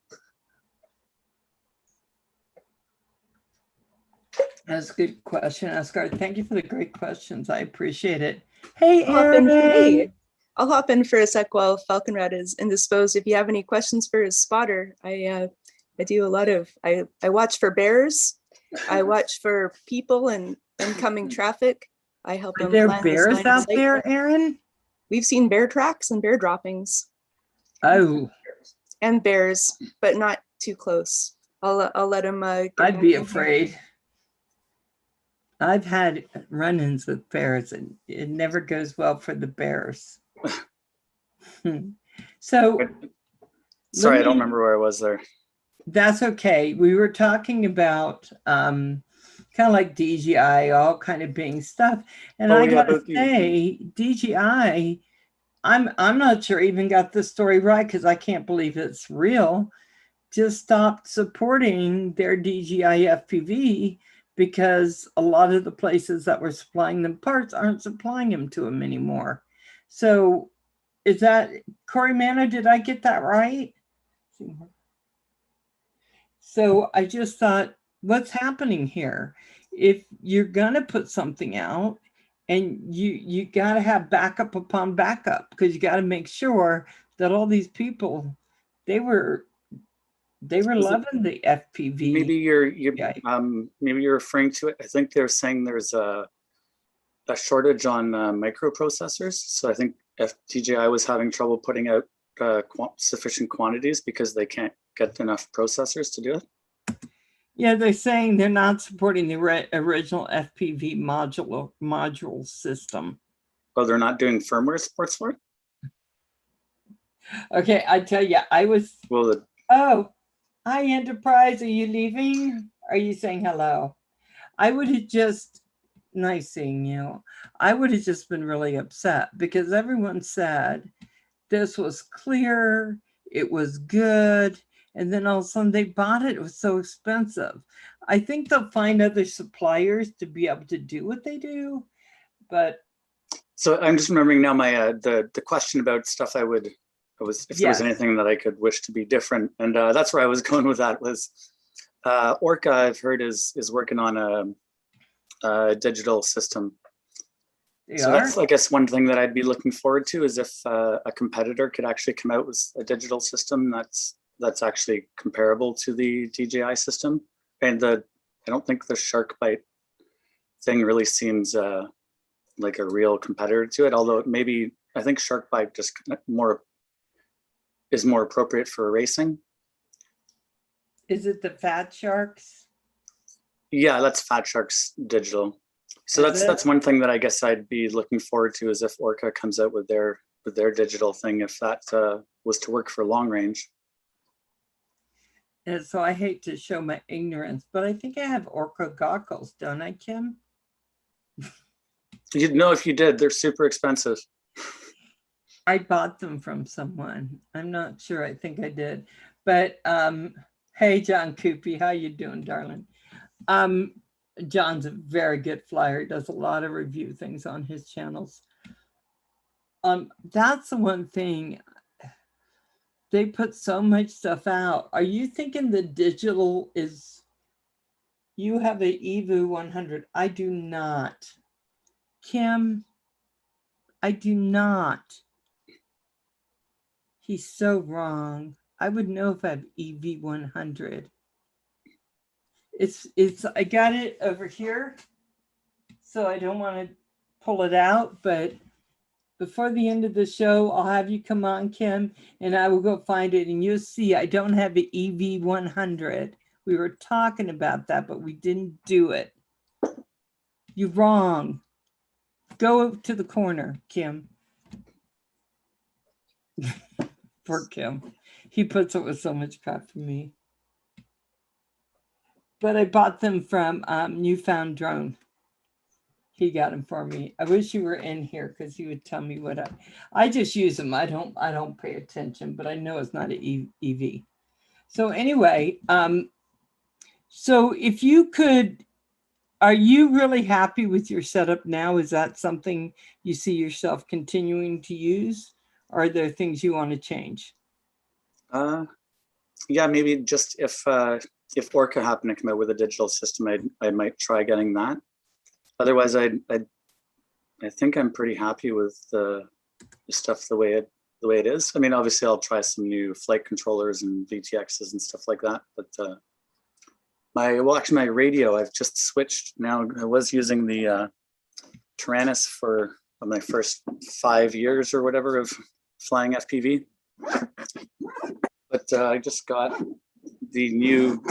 S1: That's a good question, Oscar. Thank you for the great questions. I appreciate it. Hey, Aaron.
S2: Hey, I'll hop in for a sec while Falconrad is indisposed. If you have any questions for his spotter, I do a lot of, I watch for bears. I watch for people and incoming traffic. I help him.
S1: Are there
S2: plan his
S1: bears
S2: line of
S1: out
S2: sight.
S1: there, Aaron?
S2: We've seen bear tracks and bear droppings.
S1: Oh,
S2: And bears, but not too close. I'll let him.
S1: I'd be afraid. I've had run-ins with bears, and it never goes well for the bears. So,
S3: sorry, I don't remember where I was there.
S1: That's okay. We were talking about kind of like DJI, all kind of being stuff, and I gotta say, DJI, I'm not sure I even got the story right, because I can't believe it's real. Just stopped supporting their DJI FPV because a lot of the places that were supplying them parts aren't supplying them to them anymore. So is that, Corey Mano, did I get that right? So I just thought, what's happening here? If you're gonna put something out, and you got to have backup upon backup, because you got to make sure that all these people, they were loving the FPV.
S3: Maybe maybe you're referring to it. I think they're saying there's a shortage on microprocessors. So I think DJI was having trouble putting out sufficient quantities because they can't get enough processors to do it.
S1: Yeah, they're saying they're not supporting the original FPV module system.
S3: Oh, they're not doing firmware supports for it?
S1: Okay, I tell you, I was...
S3: Well,
S1: oh, hi, Enterprise. Are you leaving? Are you saying hello? I would have just Nice seeing you. I would have just been really upset because everyone said this was clear, it was good, and then all of a sudden they bought it. It was so expensive. I think they'll find other suppliers to be able to do what they do, but
S3: So I'm just remembering now my the question about stuff I would if there was
S1: yes.
S3: anything that I could wish to be different, and that's where I was going with that was Orca. I've heard is working on a digital system.
S1: They
S3: So
S1: are.
S3: that's, I guess, one thing that I'd be looking forward to is if a competitor could actually come out with a digital system that's actually comparable to the DJI system. And I don't think the shark bite thing really seems like a real competitor to it. Although maybe I think shark bite just is more appropriate for racing.
S1: Is it the Fat Sharks?
S3: Yeah, that's Fat Shark's digital. So
S1: Is
S3: that's
S1: it?
S3: one thing that I guess I'd be looking forward to is if Orca comes out with their digital thing, if that was to work for long range.
S1: And so I hate to show my ignorance, but I think I have Orca goggles, don't I, Kim?
S3: You'd know if you did. They're super expensive.
S1: I bought them from someone. I'm not sure. I think I did. But hey, John Coopy, how you doing, darling? John's a very good flyer. He does a lot of review things on his channels. That's the one thing. They put so much stuff out. Are you thinking the digital is, you have a EVU 100? I do not. Kim, I do not. He's so wrong. I would know if I have EV 100. It's I got it over here, so I don't want to pull it out, but before the end of the show, I'll have you come on, Kim, and I will go find it, and you'll see I don't have the EV 100. We were talking about that, but we didn't do it. You're wrong. Go to the corner, Kim. Poor Kim. He puts up with so much crap from me. But I bought them from Newfound Drone. He got them for me. I wish you were in here because he would tell me what I just use them. I don't pay attention, but I know it's not an EV. So anyway, so if you could, are you really happy with your setup now? Is that something you see yourself continuing to use? Or are there things you want to change?
S3: Yeah, maybe just if Orca happened to come out with a digital system, I might try getting that. Otherwise, I think I'm pretty happy with the stuff the way it is. I mean, obviously, I'll try some new flight controllers and VTXs and stuff like that. But my radio, I've just switched now. I was using the Tyrannus for my first 5 years or whatever of flying FPV. But I just got the new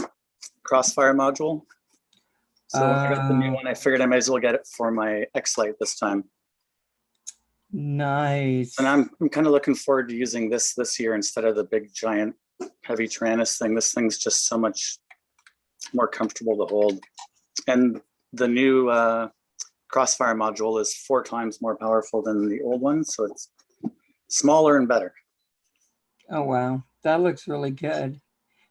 S3: Crossfire module. So when I got the new one, I figured I might as well get it for my X-Lite this time.
S1: Nice.
S3: And I'm kind of looking forward to using this year instead of the big giant heavy Tyrannus thing. This thing's just so much more comfortable to hold. And the new Crossfire module is 4 times more powerful than the old one. So it's smaller and better.
S1: Oh, wow. That looks really good.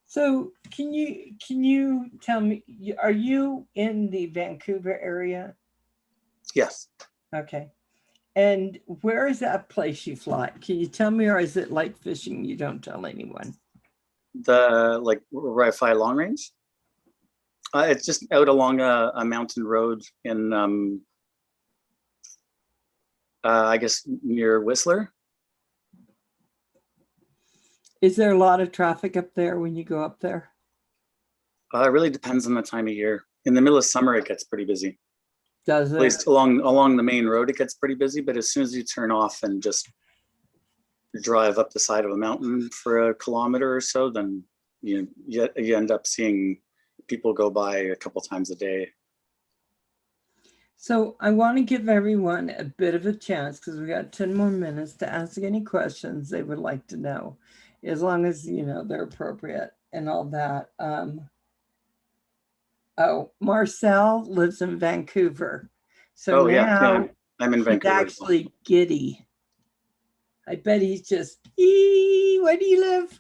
S1: So can you tell me, are you in the Vancouver area?
S3: Yes.
S1: Okay. And where is that place you fly? Can you tell me, or is it like fishing? You don't tell anyone.
S3: Like where I fly long range? It's just out along a mountain road in, I guess, near Whistler.
S1: Is there a lot of traffic up there when you go up there?
S3: It really depends on the time of year. In the middle of summer, it gets pretty busy.
S1: Does it?
S3: At least along the main road, it gets pretty busy. But as soon as you turn off and just drive up the side of a mountain for a kilometer or so, then you end up seeing people go by a couple times a day.
S1: So I want to give everyone a bit of a chance, because we got 10 more minutes, to ask any questions they would like to know, as long as they're appropriate and all that. Oh, Marcel lives in Vancouver. So
S3: Oh yeah,
S1: now
S3: I'm in
S1: he's
S3: Vancouver.
S1: actually giddy. I bet he's just, where do you live?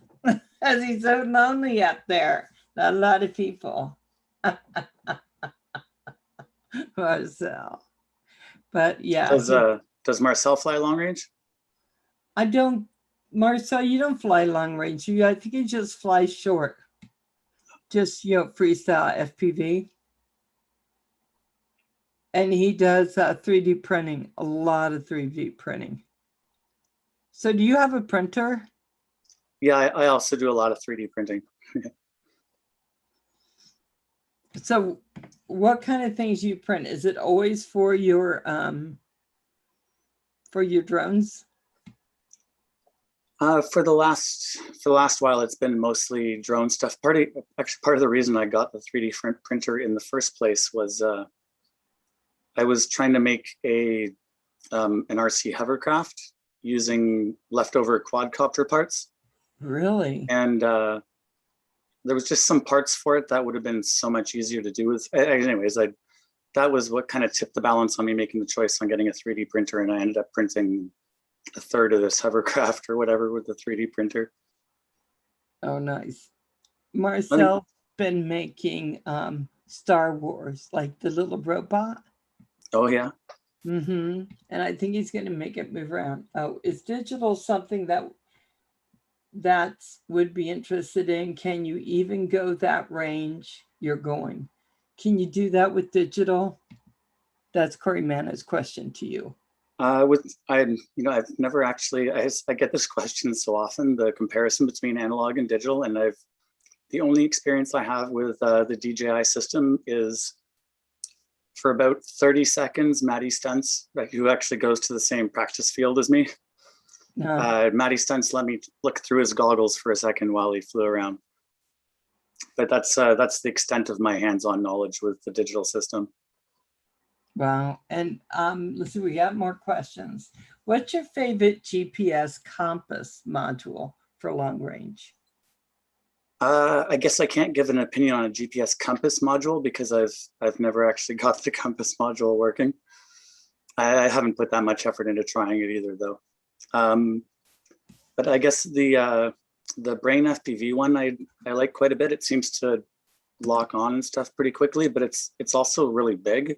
S1: As he's so lonely up there. Not a lot of people. Marcel. But yeah,
S3: Does Marcel fly long range?
S1: I don't, Marcel, you don't fly long range. I think you just fly short. Just, freestyle FPV. And he does 3D printing, a lot of 3D printing. So do you have a printer?
S3: Yeah, I also do a lot of 3D printing.
S1: So what kind of things you print? Is it always for your drones?
S3: For the last while, it's been mostly drone stuff. Part of the reason I got the 3D printer in the first place was I was trying to make an RC hovercraft using leftover quadcopter parts.
S1: Really?
S3: And there was just some parts for it that would have been so much easier to do with. Anyways, that was what kind of tipped the balance on me making the choice on getting a 3D printer, and I ended up printing a third of this hovercraft or whatever with the 3D printer.
S1: Oh, nice. Marcel's been making Star Wars, like the little robot.
S3: Oh yeah.
S1: Mm-hmm. And I think he's going to make it move around. Oh, is digital something that would be interested in? Can you even go that range you're going? Can you do that with digital? That's Corey Mana's question to you.
S3: I've never actually, I get this question so often, the comparison between analog and digital, and the only experience I have with the DJI system is for about 30 seconds, Matty Stunts, who actually goes to the same practice field as me. Matty Stunts let me look through his goggles for a second while he flew around. But that's the extent of my hands-on knowledge with the digital system.
S1: Wow. And let's see, we got more questions. What's your favorite GPS compass module for long range?
S3: I guess I can't give an opinion on a GPS compass module because I've never actually got the compass module working. I haven't put that much effort into trying it either, though. But I guess the Brain FPV one I like quite a bit. It seems to lock on and stuff pretty quickly, but it's also really big.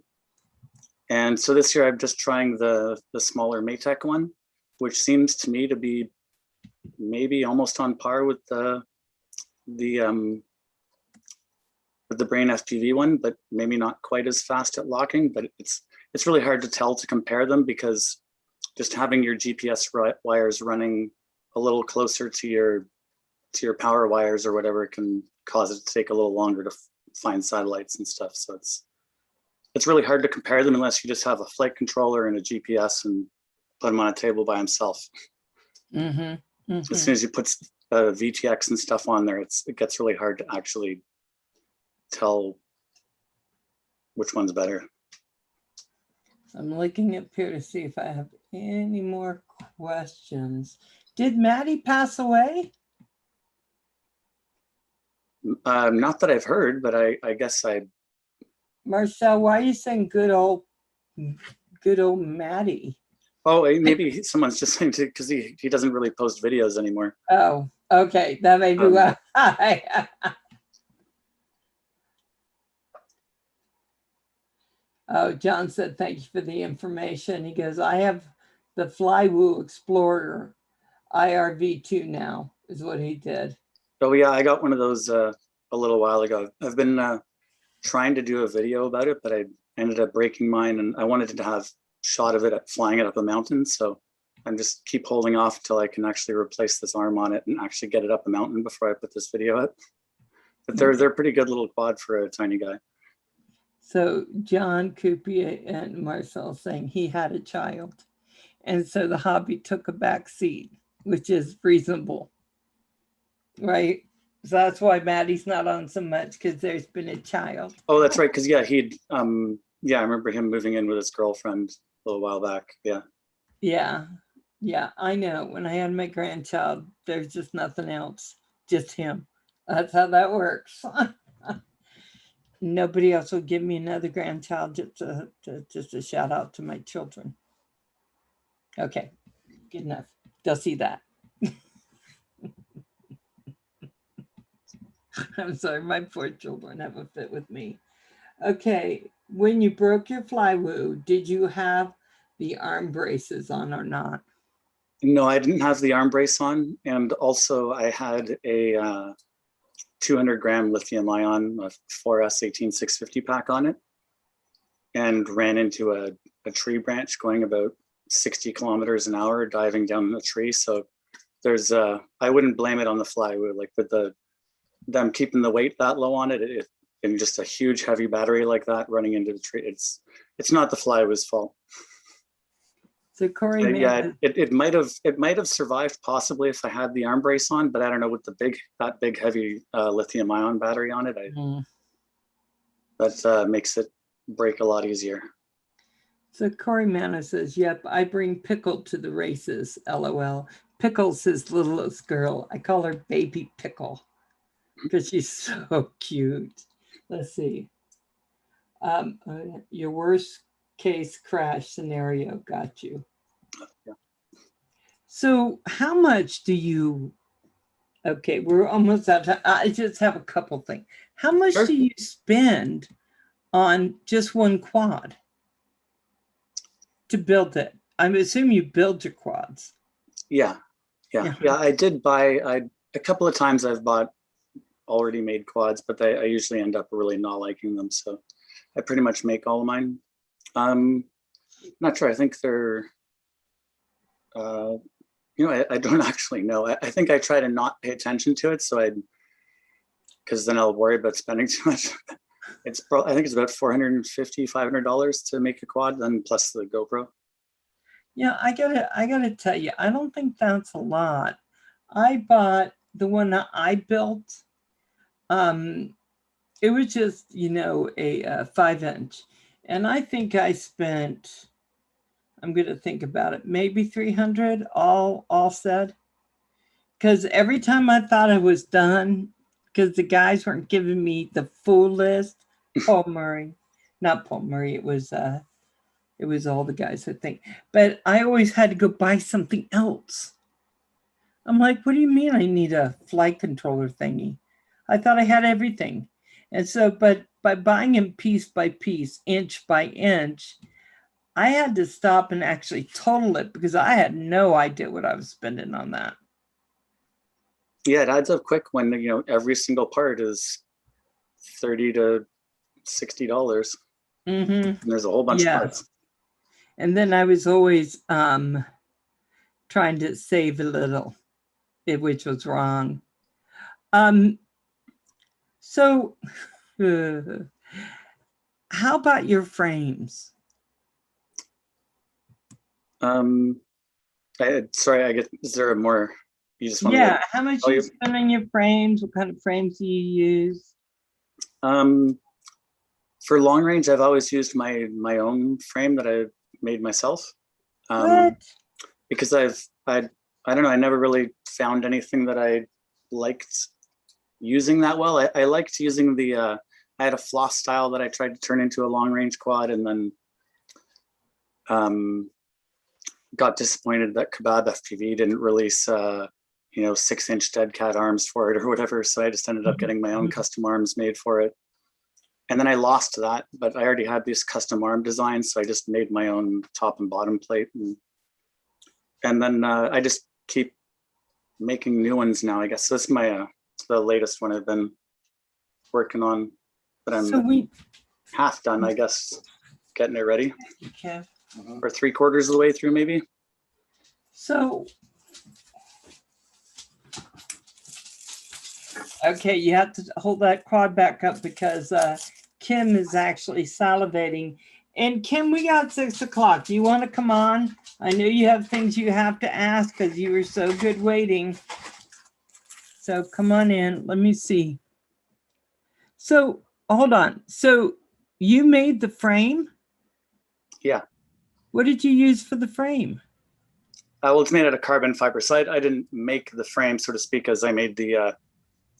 S3: And so this year I'm just trying the smaller Maytech one, which seems to me to be maybe almost on par with the Brain FPV one, but maybe not quite as fast at locking. But it's really hard to tell to compare them because just having your GPS wires running a little closer to your power wires or whatever can cause it to take a little longer to find satellites and stuff. So it's really hard to compare them unless you just have a flight controller and a GPS and put them on a table by himself. Mm-hmm. Mm-hmm. As soon as you put VTX and stuff on there, it gets really hard to actually tell which one's better.
S1: I'm looking up here to see if I have any more questions. Did Maddie pass away?
S3: Not that I've heard, but I guess
S1: Marcel, why are you saying good old Maddie?
S3: Oh, maybe someone's just saying because he doesn't really post videos anymore.
S1: Oh, okay, that may be why. Oh, John said, thank you for the information. He goes, I have the Flywoo Explorer IRV2 now, is what he did.
S3: Oh yeah, I got one of those a little while ago. I've been trying to do a video about it, but I ended up breaking mine, and I wanted to have a shot of it flying it up a mountain. So I'm just keep holding off until I can actually replace this arm on it and actually get it up a mountain before I put this video up. But they're pretty good little quad for a tiny guy.
S1: So John Coupier and Marcel saying he had a child, and so the hobby took a back seat, which is reasonable, right? So that's why Maddie's not on so much, because there's been a child.
S3: Oh, that's right. Because yeah, I remember him moving in with his girlfriend a little while back.
S1: Yeah, I know. When I had my grandchild, there's just nothing else, just him. That's how that works. nobody else will give me another grandchild, just a shout out to my children. Okay, good enough. They'll see that. I'm sorry, my poor children have a fit with me. Okay, when you broke your flywoo, did you have the arm braces on or not?
S3: No, I didn't have the arm brace on. And also I had a 200 gram lithium ion 4S 18650 pack on it, and ran into a tree branch going about 60 kilometers an hour diving down a tree. So there's I wouldn't blame it on the flywoo, like with them keeping the weight that low on it, and just a huge heavy battery like that running into the tree. It's not the flywoo's fault.
S1: So Corey,
S3: yeah, it might have survived possibly if I had the arm brace on, but I don't know, with that big heavy lithium ion battery on it, that makes it break a lot easier.
S1: So Corey Manna says, yep, I bring Pickle to the races, LOL. Pickle's his littlest girl. I call her Baby Pickle because she's so cute. Let's see. Your worst case crash scenario, got you.
S3: Yeah.
S1: So how much do you, okay, we're almost out of time. I just have a couple things. How much
S3: Sure.
S1: do you spend on just one quad to build it? I'm assuming you build your quads.
S3: Yeah. I did buy, a couple of times I've bought already made quads, but I usually end up really not liking them. So I pretty much make all of mine. Not sure. I think they're, I don't actually know. I think I try to not pay attention to it. So because then I'll worry about spending too much. I think it's about $450, $500 to make a quad, then plus the GoPro.
S1: Yeah, I gotta tell you, I don't think that's a lot. I bought the one that I built. It was just, a 5-inch, and I think I spent, I'm gonna think about it, maybe 300 all said. Because every time I thought I was done, because the guys weren't giving me the full list. Not Paul Murray. It was all the guys, I think. But I always had to go buy something else. I'm like, what do you mean I need a flight controller thingy? I thought I had everything. And so, but by buying them piece by piece, inch by inch, I had to stop and actually total it because I had no idea what I was spending on that.
S3: Yeah, it adds up quick when every single part is $30 to $60.
S1: Mm-hmm.
S3: And there's a whole bunch of parts.
S1: And then I was always trying to save a little, which was wrong. So how about your frames?
S3: Sorry, I get, is there a more, you just want
S1: to how much you spend on your frames? What kind of frames do you use?
S3: For long range, I've always used my own frame that I made myself.
S1: What?
S3: Because I don't know, I never really found anything that I liked using that well. I liked using I had a floss style that I tried to turn into a long range quad, and then got disappointed that Kebab FPV didn't release 6-inch dead cat arms for it or whatever. So I just ended up getting my own custom arms made for it. And then I lost that, but I already had these custom arm designs. So I just made my own top and bottom plate. And then I just keep making new ones now, I guess. So this is the latest one I've been working on, but I'm half done, I guess, getting it ready.
S1: Okay.
S3: Or 3/4 of the way through, maybe.
S1: So, okay, you have to hold that quad back up because Kim is actually salivating. And Kim, we got 6 o'clock. Do you want to come on? I know you have things you have to ask because you were so good waiting. So come on in. Let me see. So hold on. So you made the frame?
S3: Yeah.
S1: What did you use for the frame?
S3: Well, it's made out of carbon fiber. So I didn't make the frame, so to speak, as I made the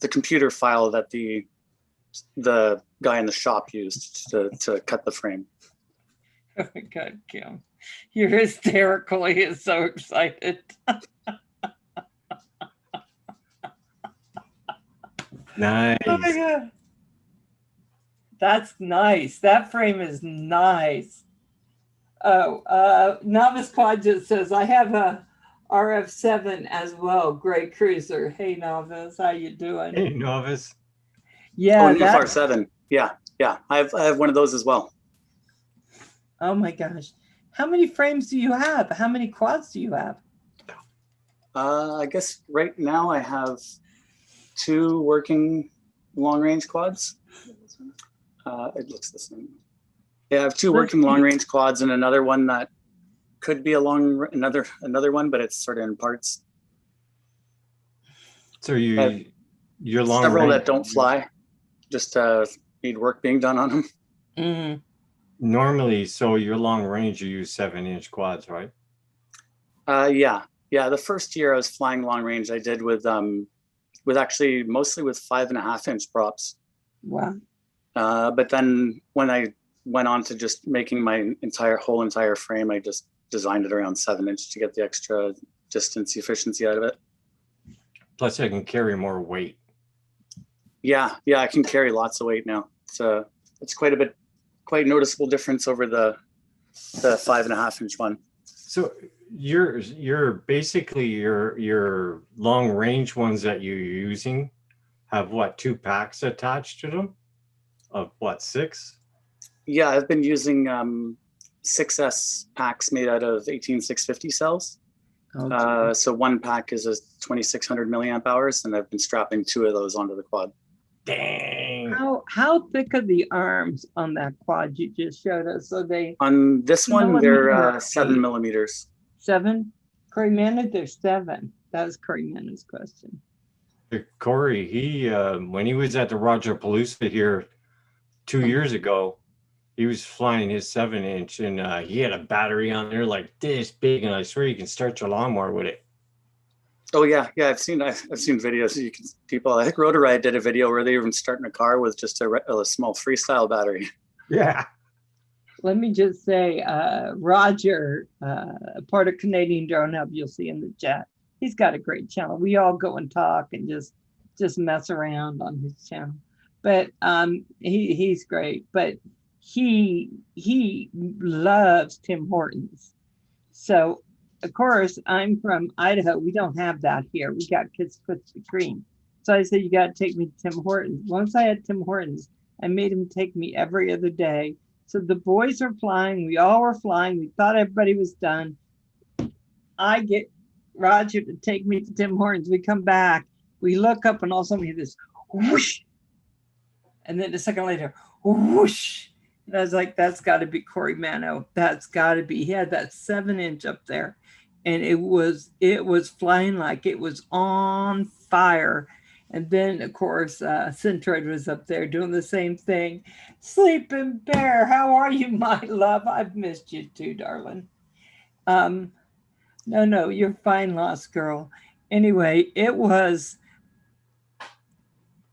S3: computer file that the the guy in the shop used to cut the frame.
S1: Oh my God, Kim, you're hysterical. He is so excited.
S4: Nice.
S1: Oh my God. That's nice. That frame is nice. Oh, Novice Quad just says, I have a RF7 as well, Gray Cruiser. Hey, Novice, how you doing?
S4: Hey, novice.
S1: Yeah,
S3: Oh, an
S1: that.
S3: FR7. Yeah. I have one of those as well.
S1: Oh my gosh. How many frames do you have? How many quads do you have?
S3: I guess right now I have 2 working long range quads. It looks the same. Yeah, I have 2 working long range quads and another one that could be another one, but it's sort of in parts.
S4: So you're long
S3: Several
S4: range,
S3: that don't fly, just need work being done on them.
S1: Mm.
S4: normally, so your long range, you use 7-inch quads, right?
S3: Yeah. The first year I was flying long range, I did with actually mostly with 5.5-inch props.
S1: Wow.
S3: But then when I went on to just making my whole entire frame, I just designed it around 7-inch to get the extra distance efficiency out of it.
S4: Plus, I can carry more weight.
S3: Yeah, I can carry lots of weight now. It's quite noticeable difference over the 5.5-inch one.
S4: So you're basically your long range ones that you're using have what, 2 packs attached to them of what, 6?
S3: Yeah, I've been using 6S packs made out of 18650 cells.
S1: Oh,
S3: So one pack is a 2600 milliamp hours, and I've been strapping 2 of those onto the quad.
S4: Dang.
S1: how thick are the arms on that quad you just showed us? So they
S3: On this one,
S1: Millimeter
S3: they're
S1: or
S3: 7
S1: 8?
S3: millimeters.
S1: 7? Corey Manna, they're 7. That was Corey Manna's question.
S4: Corey, he when he was at the Roger Palooza here 2 years ago, he was flying his 7-inch, and he had a battery on there like this big, and I swear you can start your lawnmower with it.
S3: Oh yeah, I've seen videos. People, I think Rotor Ride did a video where they were even starting a car with just a small freestyle battery.
S4: Yeah.
S1: Let me just say, Roger, part of Canadian Drone Hub, you'll see in the chat. He's got a great channel. We all go and talk and just mess around on his channel. But he's great. But he loves Tim Hortons. So of course, I'm from Idaho. We don't have that here. We got Kids Krispy Kreme. So I said, you got to take me to Tim Hortons. Once I had Tim Hortons, I made him take me every other day. So the boys are flying. We all were flying. We thought everybody was done. I get Roger to take me to Tim Hortons. We come back. We look up, and all of a sudden we hear this whoosh. And then a second later, whoosh. And I was like, that's got to be Corey Mano. That's got to be. He had that 7-inch up there. And it was flying like it was on fire. And then, of course, Centroid was up there doing the same thing. Sleeping Bear, how are you, my love? I've missed you too, darling. No, you're fine, Lost Girl. Anyway, it was...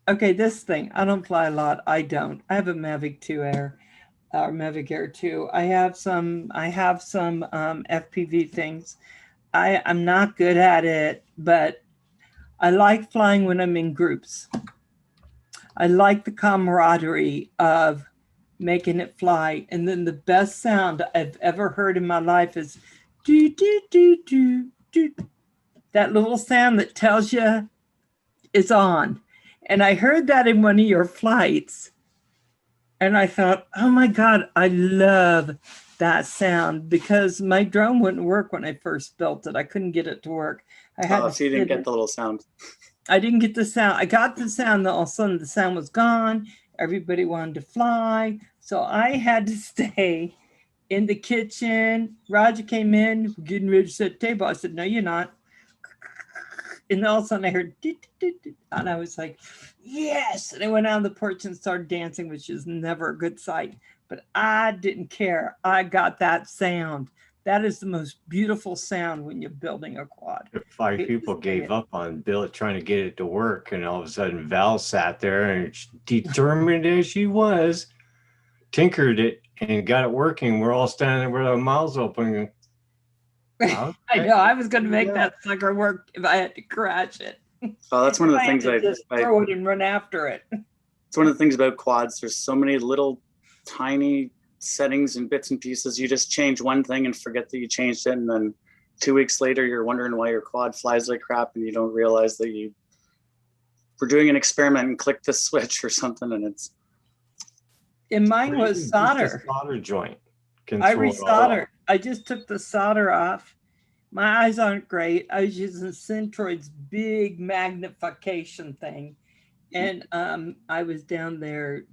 S1: Okay, this thing, I don't fly a lot. I don't. I have a Mavic 2 Air, or Mavic Air 2. I have some FPV things. I'm not good at it, but I like flying when I'm in groups. I like the camaraderie of making it fly. And then the best sound I've ever heard in my life is do, do, do, do, do. That little sound that tells you it's on. And I heard that in one of your flights. And I thought, oh my God, I love that sound, because my drone wouldn't work when I first built it. I couldn't get it to work. I had
S3: So you didn't get the little sound.
S1: I didn't get the sound. I got the sound, then all of a sudden the sound was gone. Everybody wanted to fly. So I had to stay in the kitchen. Roger came in, getting ready to set the table. I said, no, you're not. And all of a sudden I heard, and I was like, yes. And I went out on the porch and started dancing, which is never a good sight. But I didn't care. I got that sound. That is the most beautiful sound when you're building a quad.
S4: Five
S1: Hate to
S4: people
S1: say
S4: gave
S1: it.
S4: up on Bill trying to get it to work, and all of a sudden Val sat there and determined as she was, tinkered it and got it working. We're all standing there with our mouths open.
S1: I know, I was going to make that sucker work if I had to crash it.
S3: Oh, that's one of the
S1: I had
S3: things
S1: to just throw it and run after it.
S3: it's one of the things about quads. There's so many little tiny settings and bits and pieces. You just change one thing and forget that you changed it, and then 2 weeks later you're wondering why your quad flies like crap, and you don't realize that you were doing an experiment and clicked this switch or something, and it's.
S1: And mine
S4: Or
S1: was
S4: even just a
S1: solder.
S4: solder joint. Can
S1: I
S4: throw it all up.
S1: resoldered. I just took the solder off. My eyes aren't great. I was using Centroid's big magnification thing. And I was down there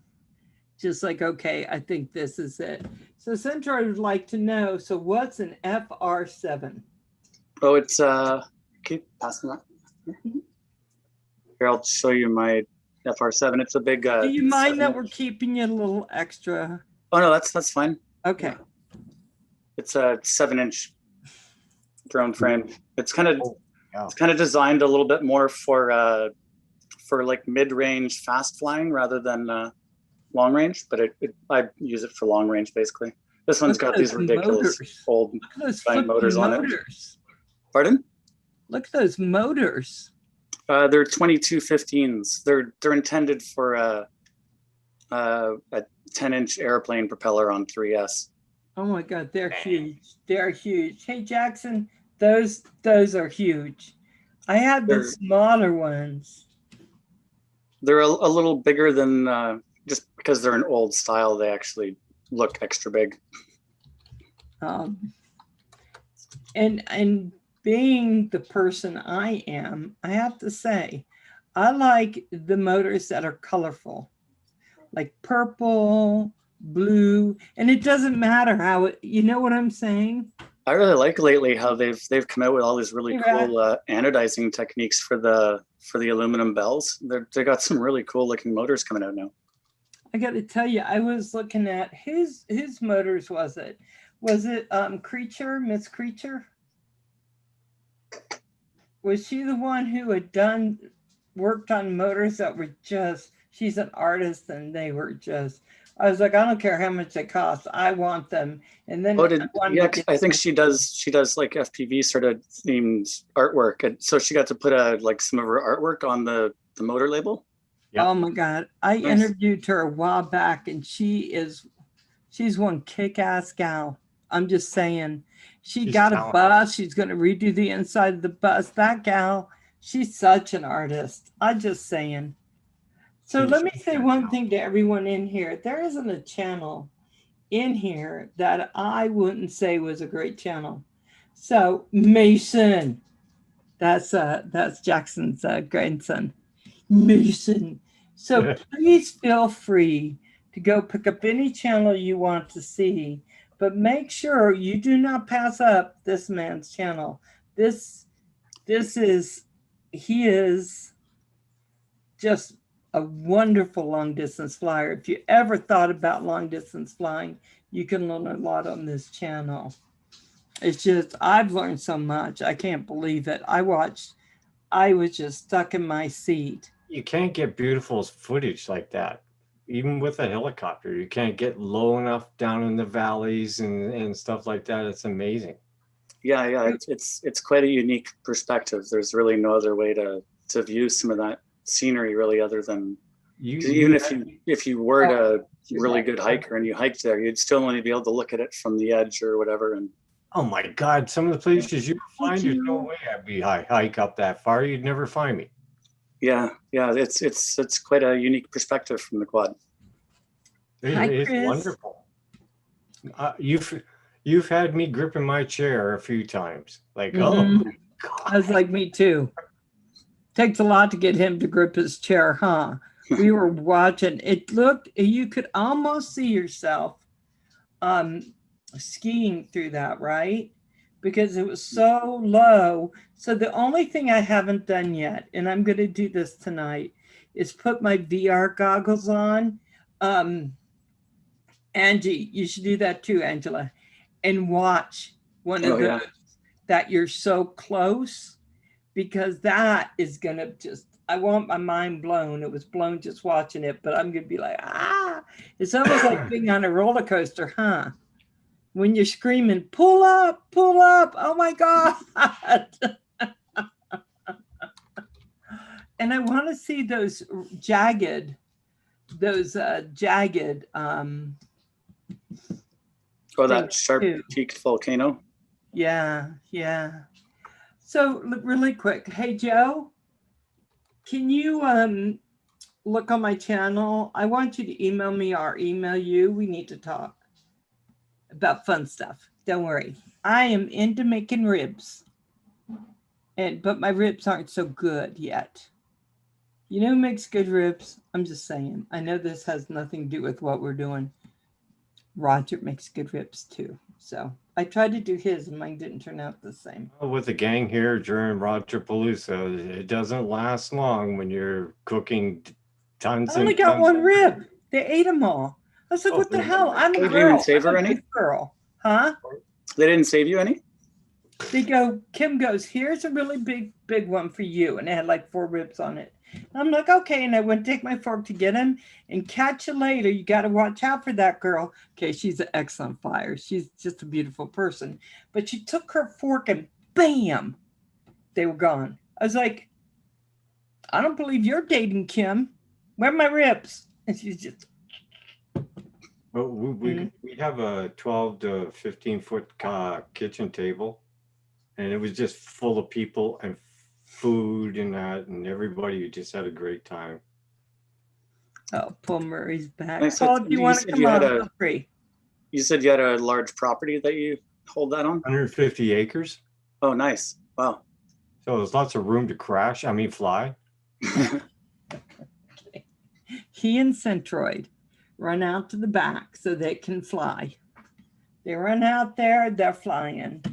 S1: just like, okay, I think this is it. So Centroid would like to know, so what's an FR7?
S3: Oh, it's keep passing that. Here, I'll show you my FR7. It's a big.
S1: Do you mind that
S3: 7-inch.
S1: we're keeping you a little extra?
S3: Oh no, that's fine.
S1: Okay.
S3: It's a 7-inch drone frame. It's kind of
S4: Oh, yeah.
S3: it's kind of designed a little bit more for like mid-range fast flying rather than long range, but I use it for long range basically. This one's
S1: Look at
S3: got these
S1: those
S3: ridiculous
S1: motors.
S3: old
S1: Look at those
S3: giant
S1: flipping
S3: motors on it.
S1: motors.
S3: Pardon?
S1: Look at those motors.
S3: They're 2215s. They're intended for a 10-inch airplane propeller on 3S.
S1: Oh my God, they're huge. They're huge. Hey Jackson, those are huge. I had the
S3: They're-
S1: smaller ones.
S3: They're a little bigger than just because they're an old style. They actually look extra big.
S1: And being the person I am, I have to say, I like the motors that are colorful, like purple, blue, and it doesn't matter how it, you know what I'm saying?
S3: I really like lately how they've come out with all these really
S1: Hey,
S3: cool anodizing techniques for the aluminum bells. They got some really cool looking motors coming out now.
S1: I got to tell you, I was looking at his motors. Was it Creature, Miss Creature? Was she the one who had worked on motors that were just? She's an artist, and they were just. I was like, I don't care how much they cost. I want them. And then
S3: I think she does like FPV sort of themed artwork, and so she got to put like some of her artwork on the motor label.
S4: Yep.
S1: Oh my God. I
S3: Nice.
S1: interviewed her a while back, and she's one kick-ass gal. I'm just saying. She
S4: She's
S1: got a
S4: talented.
S1: bus. She's going to redo the inside of the bus. That gal, she's such an artist. I'm just saying. So let me say one thing to everyone in here. There isn't a channel in here that I wouldn't say was a great channel. So Mason, that's Jackson's grandson, Mason. So please feel free to go pick up any channel you want to see, but make sure you do not pass up this man's channel. He is just a wonderful long distance flyer. If you ever thought about long distance flying, you can learn a lot on this channel. It's just, I've learned so much. I can't believe it. I was just stuck in my seat.
S4: You can't get beautiful footage like that. Even with a helicopter, you can't get low enough down in the valleys and stuff like that. It's amazing.
S3: Yeah, it's quite a unique perspective. There's really no other way to view some of that scenery really, other than even if you were a really good hiker and you hiked there, you'd still only be able to look at it from the edge or whatever. And
S4: oh my God, some of the places you find, there's no way I'd be hike up that far. You'd never find me.
S3: yeah, it's quite a unique perspective from the quad.
S4: It's
S1: Chris.
S4: wonderful. You've had me gripping my chair a few times. Like, oh my God.
S1: I was like, me too. Takes a lot to get him to grip his chair, huh? We were watching. You could almost see yourself skiing through that, right? Because it was so low. So the only thing I haven't done yet, and I'm going to do this tonight, is put my VR goggles on. Angie, you should do that too, Angela, and watch one of
S3: Oh, yeah.
S1: those that you're so close, because that is gonna just, I want my mind blown. It was blown just watching it, but I'm gonna be like, ah, it's almost like being on a roller coaster, huh? When you're screaming, pull up, oh my God. And I want to see those jagged,
S3: Oh, that
S1: things
S3: sharp
S1: too.
S3: peaked volcano.
S1: Yeah, yeah. So really quick, hey Joe, can you look on my channel? I want you to email me or email you. We need to talk about fun stuff. Don't worry. I am into making ribs. But my ribs aren't so good yet. You know who makes good ribs? I'm just saying. I know this has nothing to do with what we're doing. Roger makes good ribs too. So I tried to do his and mine didn't turn out the same.
S4: With the gang here during Roger Palooza, it doesn't last long when you're cooking tons
S1: I only
S4: and
S1: got
S4: tons
S1: one
S4: of
S1: rib. They ate them all. I was like,
S4: Oh,
S1: what the
S4: really?
S1: hell? I'm
S3: They
S1: a
S3: didn't even
S1: girl.
S3: save
S1: I'm
S3: her
S1: a
S3: any?
S1: good girl. Huh?
S3: They didn't save you any?
S1: They go, Kim goes, here's a really big one for you. And it had like 4 ribs on it. And I'm like, okay. And I went to take my fork to get him and catch you later. You got to watch out for that girl. Okay. She's an X on fire. She's just a beautiful person. But she took her fork and bam, they were gone. I was like, I don't believe you're dating Kim. Where are my ribs? And she's just,
S4: Well, we have a 12 to 15-foot kitchen table, and it was just full of people and food and that, and everybody just had a great time.
S1: oh, Paul Murray's back.
S3: And I said-
S1: Paul, if you
S3: you
S1: want
S3: said
S1: to come
S3: you had
S1: on,
S3: a-
S1: feel free.
S3: You said you had a large property that you hold that on?
S4: 150 acres,
S3: Oh, nice. Wow.
S4: so there's lots of room to crash. I mean, fly.
S1: He and Centroid run out to the back so they can fly. They run out there, they're flying.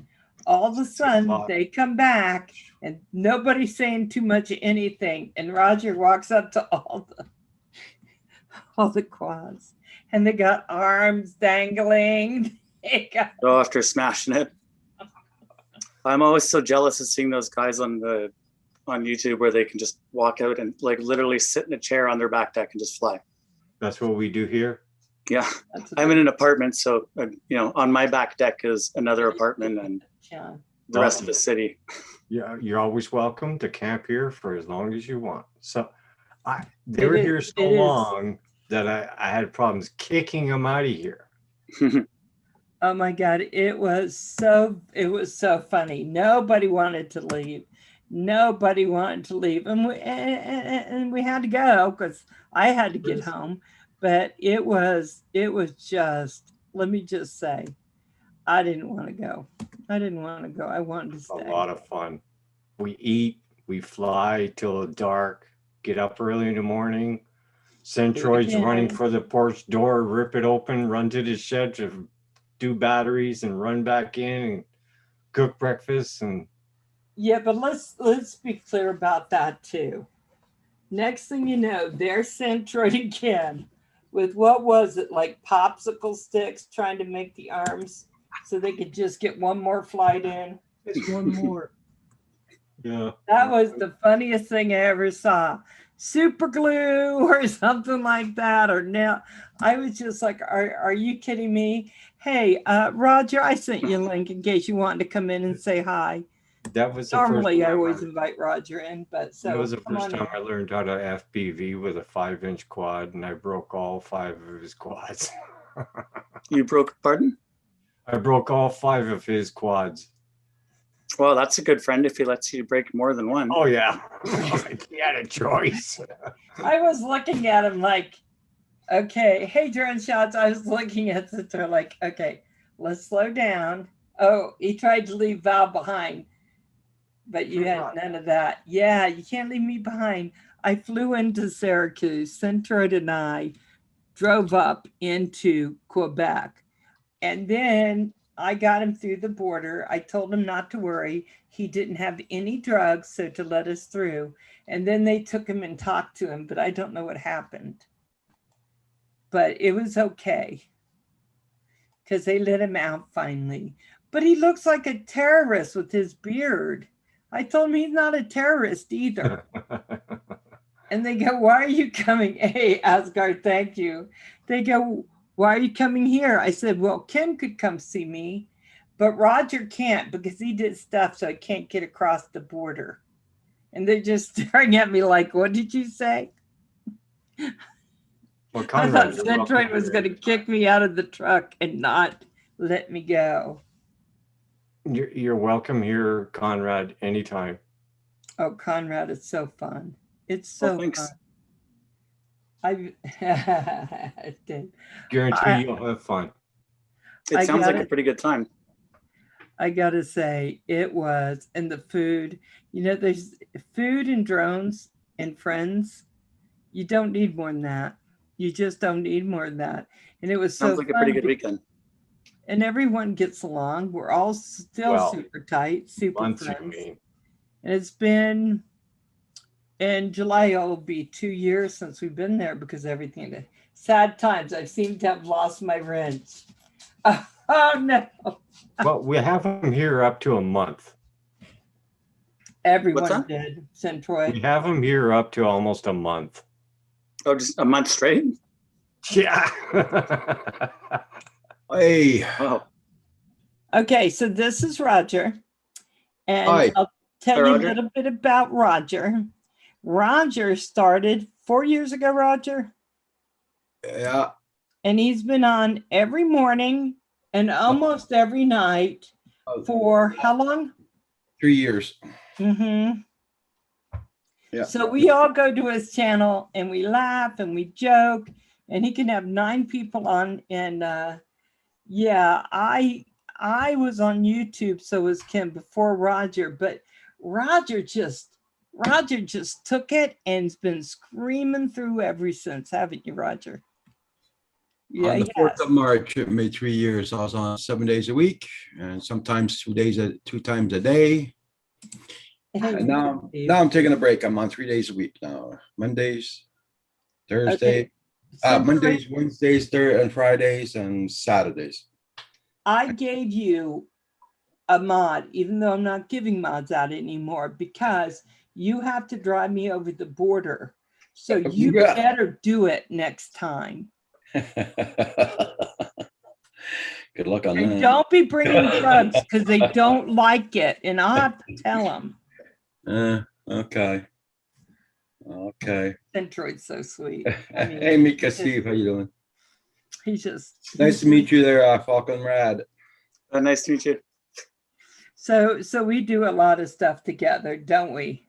S1: All of a sudden, they come back and nobody's saying too much of anything. And Roger walks up to all the quads, and they got arms dangling. They got,
S3: Oh, after smashing it. I'm always so jealous of seeing those guys on YouTube where they can just walk out and like literally sit in a chair on their back deck and just fly.
S4: That's what we do here.
S3: Yeah,
S1: that's
S3: I'm in an apartment, so on my back deck is another apartment and
S1: yeah.
S3: the rest of the city.
S4: Yeah, you're always welcome to camp here for as long as you want. So they were here so long that I had problems kicking them out of here.
S1: Oh my God, it was so funny. Nobody wanted to leave. Nobody wanted to leave. And we had to go because I had to get home. But it was just, let me just say, I didn't want to go. I didn't want to go. I wanted to stay.
S4: A lot of fun. We eat, we fly till dark, get up early in the morning. Centroid's running for the porch door, rip it open, run to the shed to do batteries and run back in and cook breakfast. And
S1: yeah, but let's be clear about that too. Next thing you know, there's Centroid again with, what was it, like popsicle sticks, trying to make the arms so they could just get one more flight in.
S4: just one more. Yeah.
S1: That was the funniest thing I ever saw. Super glue or something like that. Or now I was just like, are you kidding me? Hey, Roger, I sent you a link in case you wanted to come in and say hi.
S4: That was the
S1: Normally
S4: first
S1: I always invite Roger in, but so
S4: that was the
S1: come
S4: first
S1: on
S4: time
S1: in.
S4: I learned how to FPV with a 5-inch quad, and I broke all 5 of his quads.
S3: You broke, pardon?
S4: I broke all 5 of his quads.
S3: Well, that's a good friend if he lets you break more than one.
S4: Oh yeah, he had a choice.
S1: I was looking at him like, okay, hey, drone shots. I was looking at the like, okay, let's slow down. Oh, he tried to leave Val behind, but you had none of that. Yeah, you can't leave me behind. I flew into Syracuse. Centroid and I drove up into Quebec, and then I got him through the border. I told him not to worry. He didn't have any drugs, so to let us through. And then they took him and talked to him, but I don't know what happened. But it was okay because they let him out finally. but he looks like a terrorist with his beard. I told him he's not a terrorist either. And they go, why are you coming? Hey, Asgard, thank you. They go, why are you coming here? I said, well, Kim could come see me, but Roger can't because he did stuff, so I can't get across the border. And they're just staring at me like, what did you say?
S4: Well,
S1: I
S4: Conrad,
S1: thought
S4: you're welcome
S1: Centroid was
S4: here.
S1: going to kick me out of the truck and not let me go.
S4: You're welcome here, Conrad, anytime.
S1: Oh, Conrad, it's so fun. It's
S3: Well,
S1: so
S3: thanks.
S1: fun. I did.
S4: Guarantee you'll have fun.
S3: It
S1: I
S3: sounds like
S1: got
S3: a
S1: it.
S3: pretty good time.
S1: I gotta say, it was, and the food, you know, there's food and drones and friends. You don't need more than that. You just don't need more than that. And it was so
S3: Sounds like a pretty
S1: fun.
S3: good weekend.
S1: And everyone gets along. We're all still
S4: Well,
S1: super tight, super
S4: Months, you
S1: friends.
S4: mean.
S1: And it's been, in July, it'll be 2 years since we've been there because everything, sad times. I seem to have lost my wrench. Oh no.
S4: Well, we have them here up to a month.
S1: Everyone
S3: that?
S1: did,
S4: We
S1: Centroid.
S4: have them here up to almost a month.
S3: Oh, just a month straight?
S4: Yeah.
S5: Hey,
S3: Oh,
S1: Okay, so this is Roger. And
S5: Hi.
S1: I'll tell
S3: Hi,
S1: you a
S3: Roger.
S1: little bit about Roger. Roger started 4 years ago, Roger,
S5: yeah,
S1: and he's been on every morning and almost every night for how long?
S5: 3 years.
S1: Mm-hmm.
S5: Yeah.
S1: So we all go to his channel and we laugh and we joke, and he can have 9 people on. And yeah, I was on YouTube, so was Kim before Roger, but Roger just took it and's been screaming through ever since, haven't you, Roger? Yeah,
S5: On the
S1: he
S5: 4th
S1: has.
S5: of March, it made 3 years. I was on 7 days a week and sometimes 2 times a day. And now I'm taking a break. I'm on 3 days a week now. Mondays, Thursday,
S1: Centroid,
S5: Mondays, Wednesdays, Thursdays, and Fridays, and Saturdays.
S1: I gave you a mod, even though I'm not giving mods out anymore, because you have to drive me over the border. So you
S5: Yeah.
S1: better do it next time.
S5: Good luck on
S1: And
S5: that.
S1: don't be bringing drugs because they don't like it. And I'll have to tell them.
S5: Okay. Okay.
S1: Centroid's so sweet. I mean,
S5: Hey, Mika, Steve, how you doing?
S1: he's just
S5: Nice to meet you there, Falconrad.
S3: nice to meet you.
S1: So we do a lot of stuff together, don't we?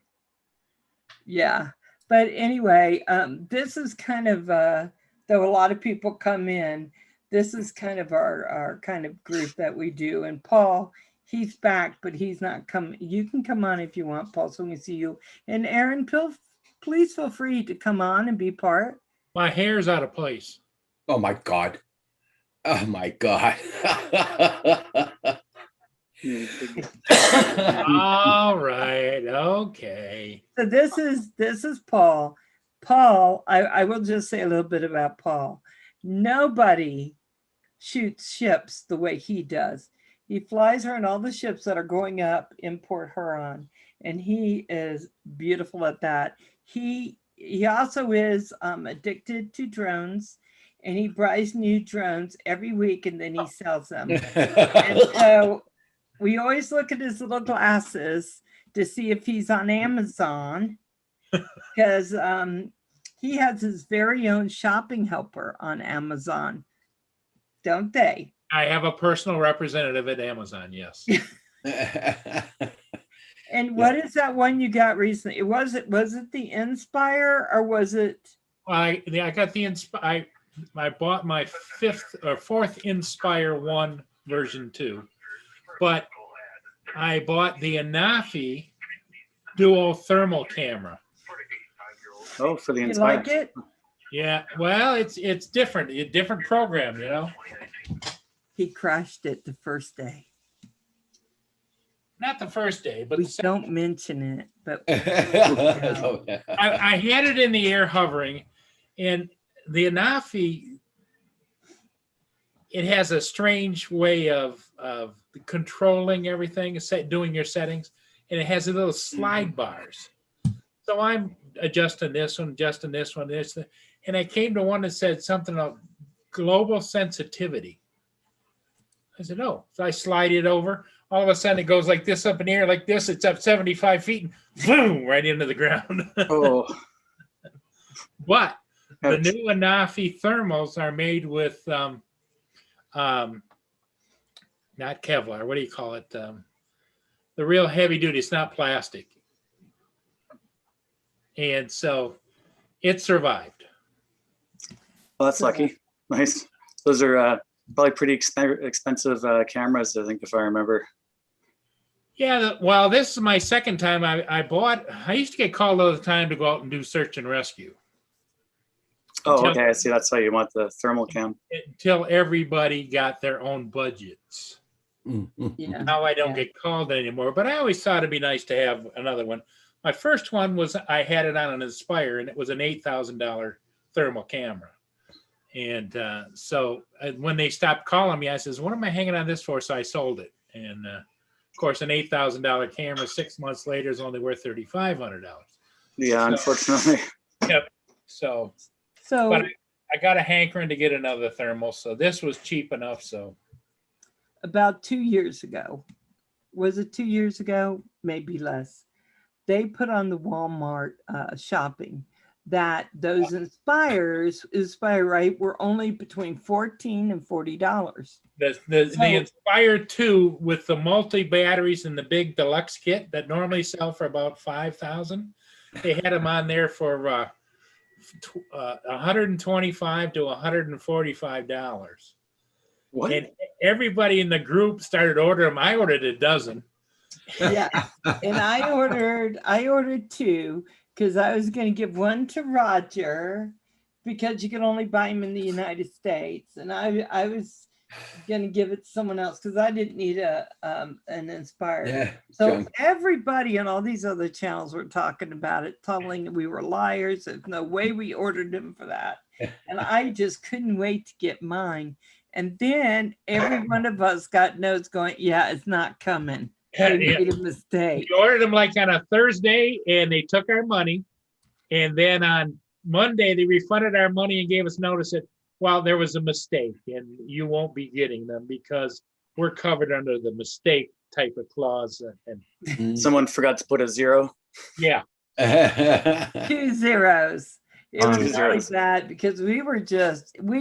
S1: Yeah. But anyway, this is kind of though a lot of people come in, this is kind of our kind of group that we do. And Paul, he's back, but he's not coming. You can come on if you want, Paul, so we can see you. And Aaron, please feel free to come on and be part.
S6: My hair's out of place.
S5: Oh my God. Oh my God.
S6: All right. Okay.
S1: So this is Paul. Paul, I will just say a little bit about Paul. Nobody shoots ships the way he does. He flies her in all the ships that are going up in Port Huron, and he is beautiful at that. He also is addicted to drones, and he buys new drones every week, and then he sells them. And so we always look at his little glasses to see if he's on Amazon, because he has his very own shopping helper on Amazon, don't they?
S6: I have a personal representative at Amazon. Yes.
S1: And what is that one you got recently? Was it the Inspire, or was it?
S6: I got the Inspire. I bought my 4th Inspire 1 version 2, but I bought the Anafi dual thermal camera.
S3: Oh, for the
S1: You
S3: Inspire.
S1: like it?
S6: Yeah, well, it's different, a different program, you know.
S1: He crashed it the first day.
S6: Not the first day, but
S1: We
S6: the second.
S1: don't mention it, but
S6: I had it in the air hovering, and the Anafi, it has a strange way of controlling everything, doing your settings, and it has the little slide bars. So I'm adjusting this one, this, and I came to one that said something of global sensitivity. I said, oh, so I slide it over. All of a sudden it goes like this up in the air, like this. It's up 75 feet and boom, right into the ground.
S3: Oh,
S6: But the
S3: ouch.
S6: new Anafi thermals are made with not Kevlar. What do you call it? The real heavy duty. It's not plastic. And so it survived.
S3: Well, that's lucky. Nice. Those are probably pretty expensive cameras, I think, if I remember.
S6: Yeah, well, this is my second time I used to get called all the time to go out and do search and rescue.
S3: Oh,
S6: Until-
S3: okay. I see. That's why you want the thermal cam.
S6: Until everybody got their own budgets.
S1: Yeah.
S6: Now I don't
S1: Yeah.
S6: get called anymore, but I always thought it'd be nice to have another one. My first one was I had it on an Inspire, and it was an $8,000 thermal camera. And so when they stopped calling me, I says, "What am I hanging on this for?" So I sold it. And of course, an $8,000 camera 6 months later is only worth $3,500.
S3: Yeah,
S6: So-
S3: unfortunately.
S6: Yep. So,
S1: So
S6: but I got a hankering to get another thermal, so this was cheap enough. So
S1: about 2 years ago, was it 2 years ago? Maybe less. They put on the Walmart shopping that those Inspire, right, were only between $14 and $40.
S6: the Inspire 2 with the multi batteries and the big deluxe kit that normally sell for about $5,000, they had them on there for $125 to $145.
S3: What?
S6: And everybody in the group started ordering them. I ordered a dozen.
S1: Yeah, and I ordered two because I was going to give one to Roger because you can only buy them in the United States, and I was going to give it to someone else because I didn't need an Inspire.
S5: Yeah.
S1: So
S5: junk.
S1: everybody on all these other channels were talking about it, telling we were liars. There's no way we ordered them for that, and I just couldn't wait to get mine. And then every one of us got notes going, "Yeah, it's not coming. They made a mistake."
S6: We ordered them like on a Thursday, and they took our money. And then on Monday, they refunded our money and gave us notice that, well, there was a mistake, and you won't be getting them because we're covered under the mistake type of clause. And
S3: Someone forgot to put a 0.
S6: yeah,
S1: 2 zeros. It was really
S3: Zeros.
S1: bad because we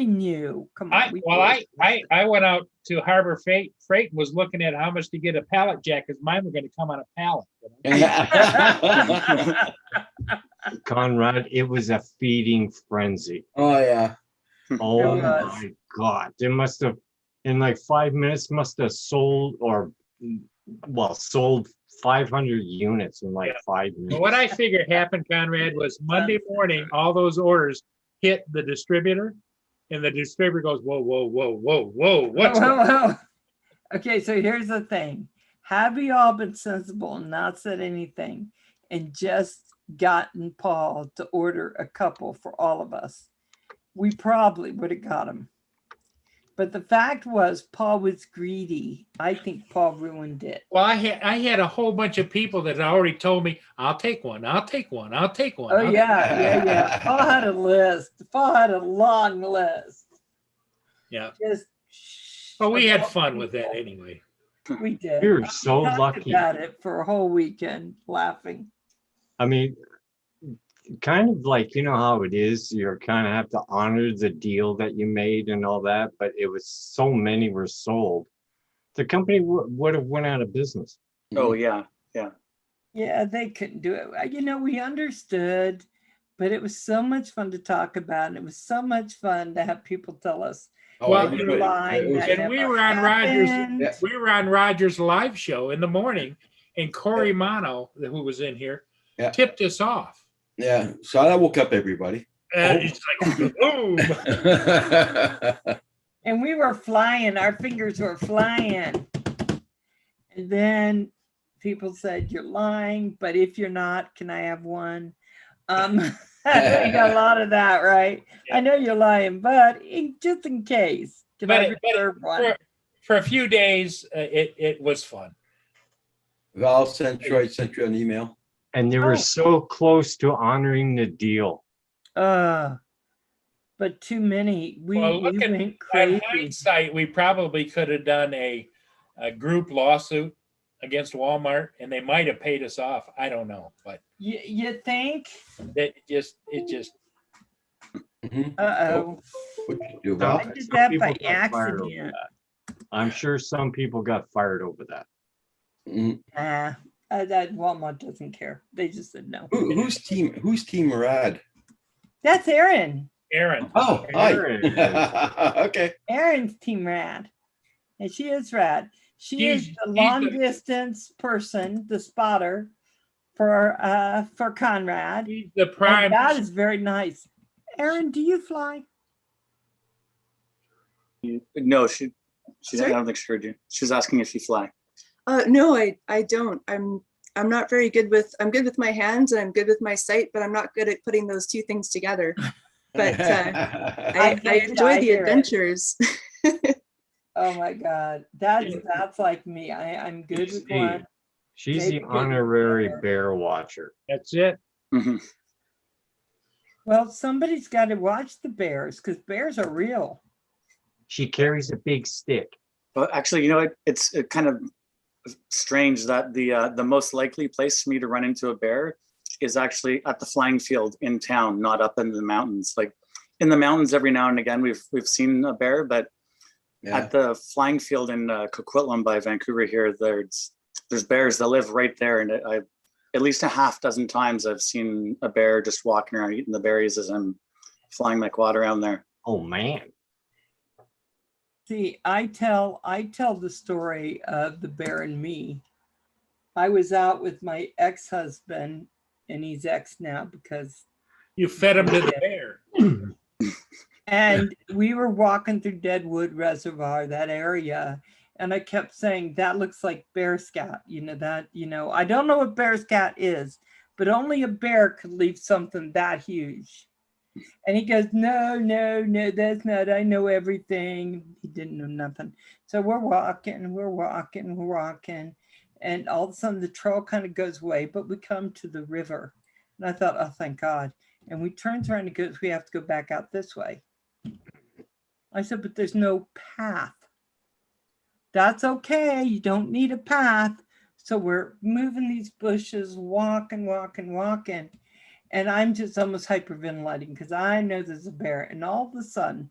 S1: knew. Come on.
S6: I went out to Harbor Freight and was looking at how much to get a pallet jack because mine were going to come on a pallet.
S4: Conrad, it was a feeding frenzy.
S5: Oh, yeah.
S4: Oh
S1: It was.
S4: my God. It must have, in like 5 minutes, must have sold sold 500 units in like 5 minutes.
S6: But what I figured happened, Conrad, was Monday morning, all those orders hit the distributor, and the distributor goes, whoa, whoa, whoa, whoa, whoa, what's going on?
S1: Whoa. Okay, so here's the thing. Have you all been sensible and not said anything and just gotten Paul to order a couple for all of us? We probably would have got them. But the fact was, Paul was greedy. I think Paul ruined it.
S6: Well, I had a whole bunch of people that had already told me, I'll take one, I'll take one, I'll take one.
S1: Oh, yeah. Paul had a list. Paul had a long list.
S6: Yeah.
S1: Just,
S6: But we had fun with that anyway.
S1: we did.
S4: We were so
S1: We talked
S4: lucky.
S1: about it for a whole weekend, laughing.
S4: I mean, kind of like, you know how it is, you kind of have to honor the deal that you made and all that, but it was so many were sold. The company would have went out of business.
S3: Oh, yeah.
S1: Yeah, they couldn't do it. We understood, but it was so much fun to talk about. And it was so much fun to have people tell us,
S5: Oh,
S6: Well,
S5: it was
S1: you're
S5: good.
S1: lying.
S5: It was-
S1: that
S6: And we
S1: never
S6: were on Rogers.
S1: happened."
S5: Yeah.
S6: We were on Rogers' live show in the morning, and Corey Mono, who was in here,
S5: Yeah.
S6: tipped us off.
S5: Yeah. So I woke up everybody.
S6: And it's like, boom.
S1: And we were flying, our fingers were flying. And then people said, "You're lying, but if you're not, can I have one?" We got a lot of that, right? I know you're lying, but just in case, can I reserve one?
S6: for a few days, it was fun.
S5: Val sent you an email.
S4: And they were so close to honoring the deal.
S1: But too many. We
S6: Look
S1: went
S6: in
S1: crazy.
S6: hindsight, we probably could have done a group lawsuit against Walmart, and they might have paid us off. I don't know, but
S1: You think?
S6: it just
S5: Mhm.
S1: Uh-oh.
S5: What'd you do,
S1: I
S5: Val?
S1: did
S4: Some
S1: that
S4: people
S1: by
S4: got fired over
S1: accident.
S4: that. I'm sure some people got fired over that.
S5: Mhm.
S1: That Walmart doesn't care. They just said no.
S5: Who's team Rad?
S1: That's Erin.
S6: Aaron.
S5: Oh, hi.
S4: Aaron.
S5: Okay.
S1: Erin's team rad. And she is rad. She is
S6: He's-
S1: the
S6: he's
S1: long
S6: the-
S1: distance person, the spotter for Conrad.
S6: He's the
S1: And
S6: prime.
S1: that is very nice. Erin, do you fly?
S3: No, she I don't think she heard you. She was asking if you fly.
S2: No, I don't. I'm not very good with, I'm good with my hands and I'm good with my sight, but I'm not good at putting those two things together. But I enjoy the adventures.
S1: Oh my God. That's like me. I'm good with one.
S4: She's
S1: They've
S4: the
S1: been
S4: honorary
S1: there.
S4: bear watcher.
S6: That's it.
S3: Mhm.
S1: Well, somebody's got to watch the bears because bears are real.
S4: She carries a big stick.
S3: Well, actually, you know, it's kind of strange that the most likely place for me to run into a bear is actually at the flying field in town, not up in the mountains. Like in the mountains, every now and again we've seen a bear, but at the flying field in Coquitlam by Vancouver here, there's bears that live right there, and I at least a half dozen times I've seen a bear just walking around eating the berries as I'm flying my quad around there.
S4: Oh man.
S1: See, I tell the story of the bear and me. I was out with my ex-husband, and he's ex now because,
S6: You fed him to the bear.
S1: and we were walking through Deadwood Reservoir, that area, and I kept saying, that looks like bear scat. I don't know what bear scat is, but only a bear could leave something that huge. And he goes, no, that's not, I know everything. He didn't know nothing. So we're walking. And all of a sudden the trail kind of goes away, but we come to the river. And I thought, oh, thank God. And we turns around and goes, we have to go back out this way. I said, but there's no path. That's okay. You don't need a path. So we're moving these bushes, walking. And I'm just almost hyperventilating because I know there's a bear. And all of a sudden,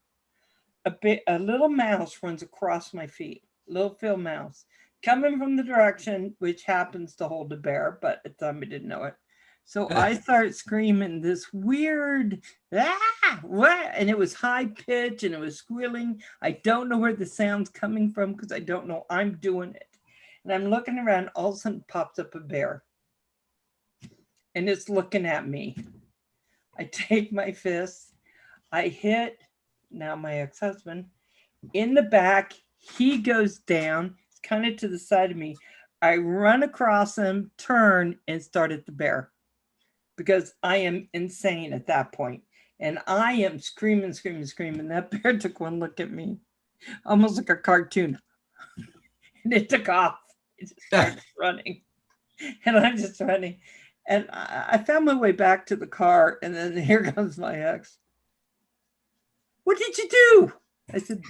S1: a little mouse runs across my feet, little field mouse, coming from the direction which happens to hold a bear, but at the time I didn't know it. So I start screaming this weird, what? And it was high pitch and it was squealing. I don't know where the sound's coming from because I don't know I'm doing it. And I'm looking around, all of a sudden pops up a bear. And it's looking at me. I take my fist, I hit, now my ex-husband, in the back. He goes down, it's kind of to the side of me. I run across him, turn, and start at the bear because I am insane at that point. And I am screaming. That bear took one look at me, almost like a cartoon. And it took off. It just started running. And I'm just running. And I found my way back to the car, and then here comes my ex. What did you do? I said,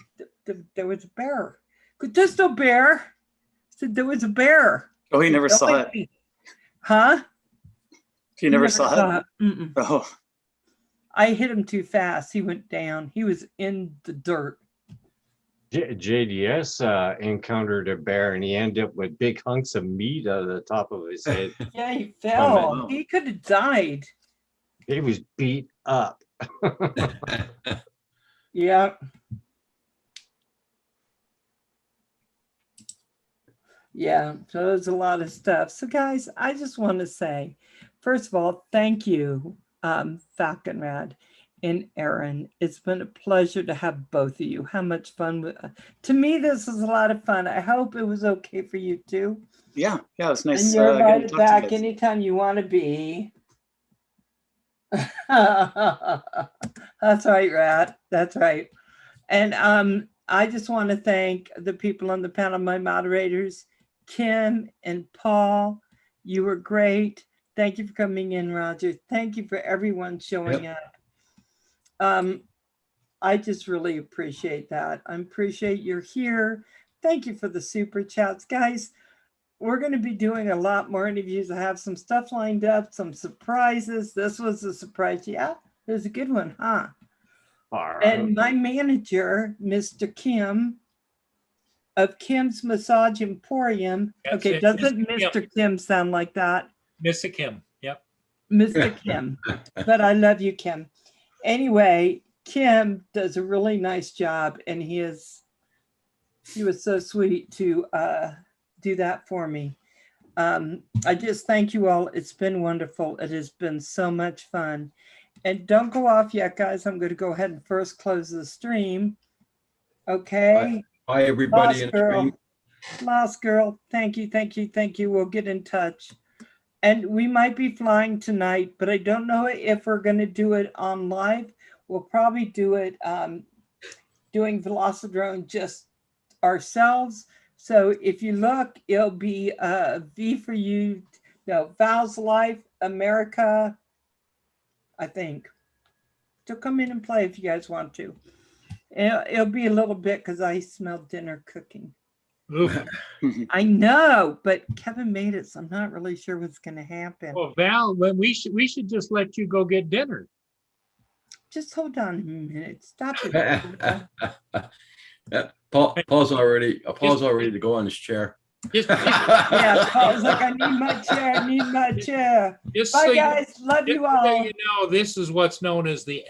S1: there was a bear. There's no bear. I said, there was a bear.
S3: Oh, he never saw it.
S1: Huh?
S3: He never saw it?
S1: Mm-mm.
S3: Oh.
S1: I hit him too fast. He went down. He was in the dirt.
S4: JDS encountered a bear and he ended up with big hunks of meat out of the top of his head.
S1: Yeah, he fell. He could have died.
S4: He was beat up.
S1: Yeah. Yeah, so there's a lot of stuff. So guys, I just want to say, first of all, thank you, Falconrad and Erin. It's been a pleasure to have both of you. How much fun. To me, this was a lot of fun. I hope it was okay for you too.
S3: Yeah, it was nice.
S1: And you're invited back anytime you want to be. That's right, Rat. That's right. And I just want to thank the people on the panel, my moderators, Kim and Paul. You were great. Thank you for coming in, Roger. Thank you for everyone showing up. I just really appreciate that. I appreciate you're here. Thank you for the super chats, guys. We're going to be doing a lot more interviews. I have some stuff lined up, some surprises. This was a surprise. Yeah, it was a good one, huh?
S4: All right.
S1: And my manager, Mr. Kim of Kim's Massage Emporium.
S6: That's
S1: Okay,
S6: it,
S1: doesn't
S6: Mr.
S1: Mr. Kim sound like that?
S6: Mr. Kim. Yep.
S1: Mr. Kim, but I love you, Kim. Anyway, Kim does a really nice job, and he was so sweet to do that for me. I just thank you all. It's been wonderful. It has been so much fun. And don't go off yet, guys. I'm going to go ahead and first close the stream. Okay.
S5: Bye, everybody.
S1: Lost girl. Lost girl. Thank you. Thank you. Thank you. We'll get in touch. And we might be flying tonight, but I don't know if we're going to do it on live. We'll probably do it doing Velocidrone just ourselves. So if you look, it'll be V for you, no, Val's Life America, I think. So come in and play if you guys want to. It'll be a little bit because I smell dinner cooking. I know, but Kevin made it, so I'm not really sure what's going to happen.
S6: Well, Val, we should just let you go get dinner.
S1: Just hold on a minute. Stop it.
S5: Paul's already to go on his chair.
S1: Yeah, Paul's like, I need my chair. I need my chair. Bye, guys. Love you all.
S6: You know, this is what's known as the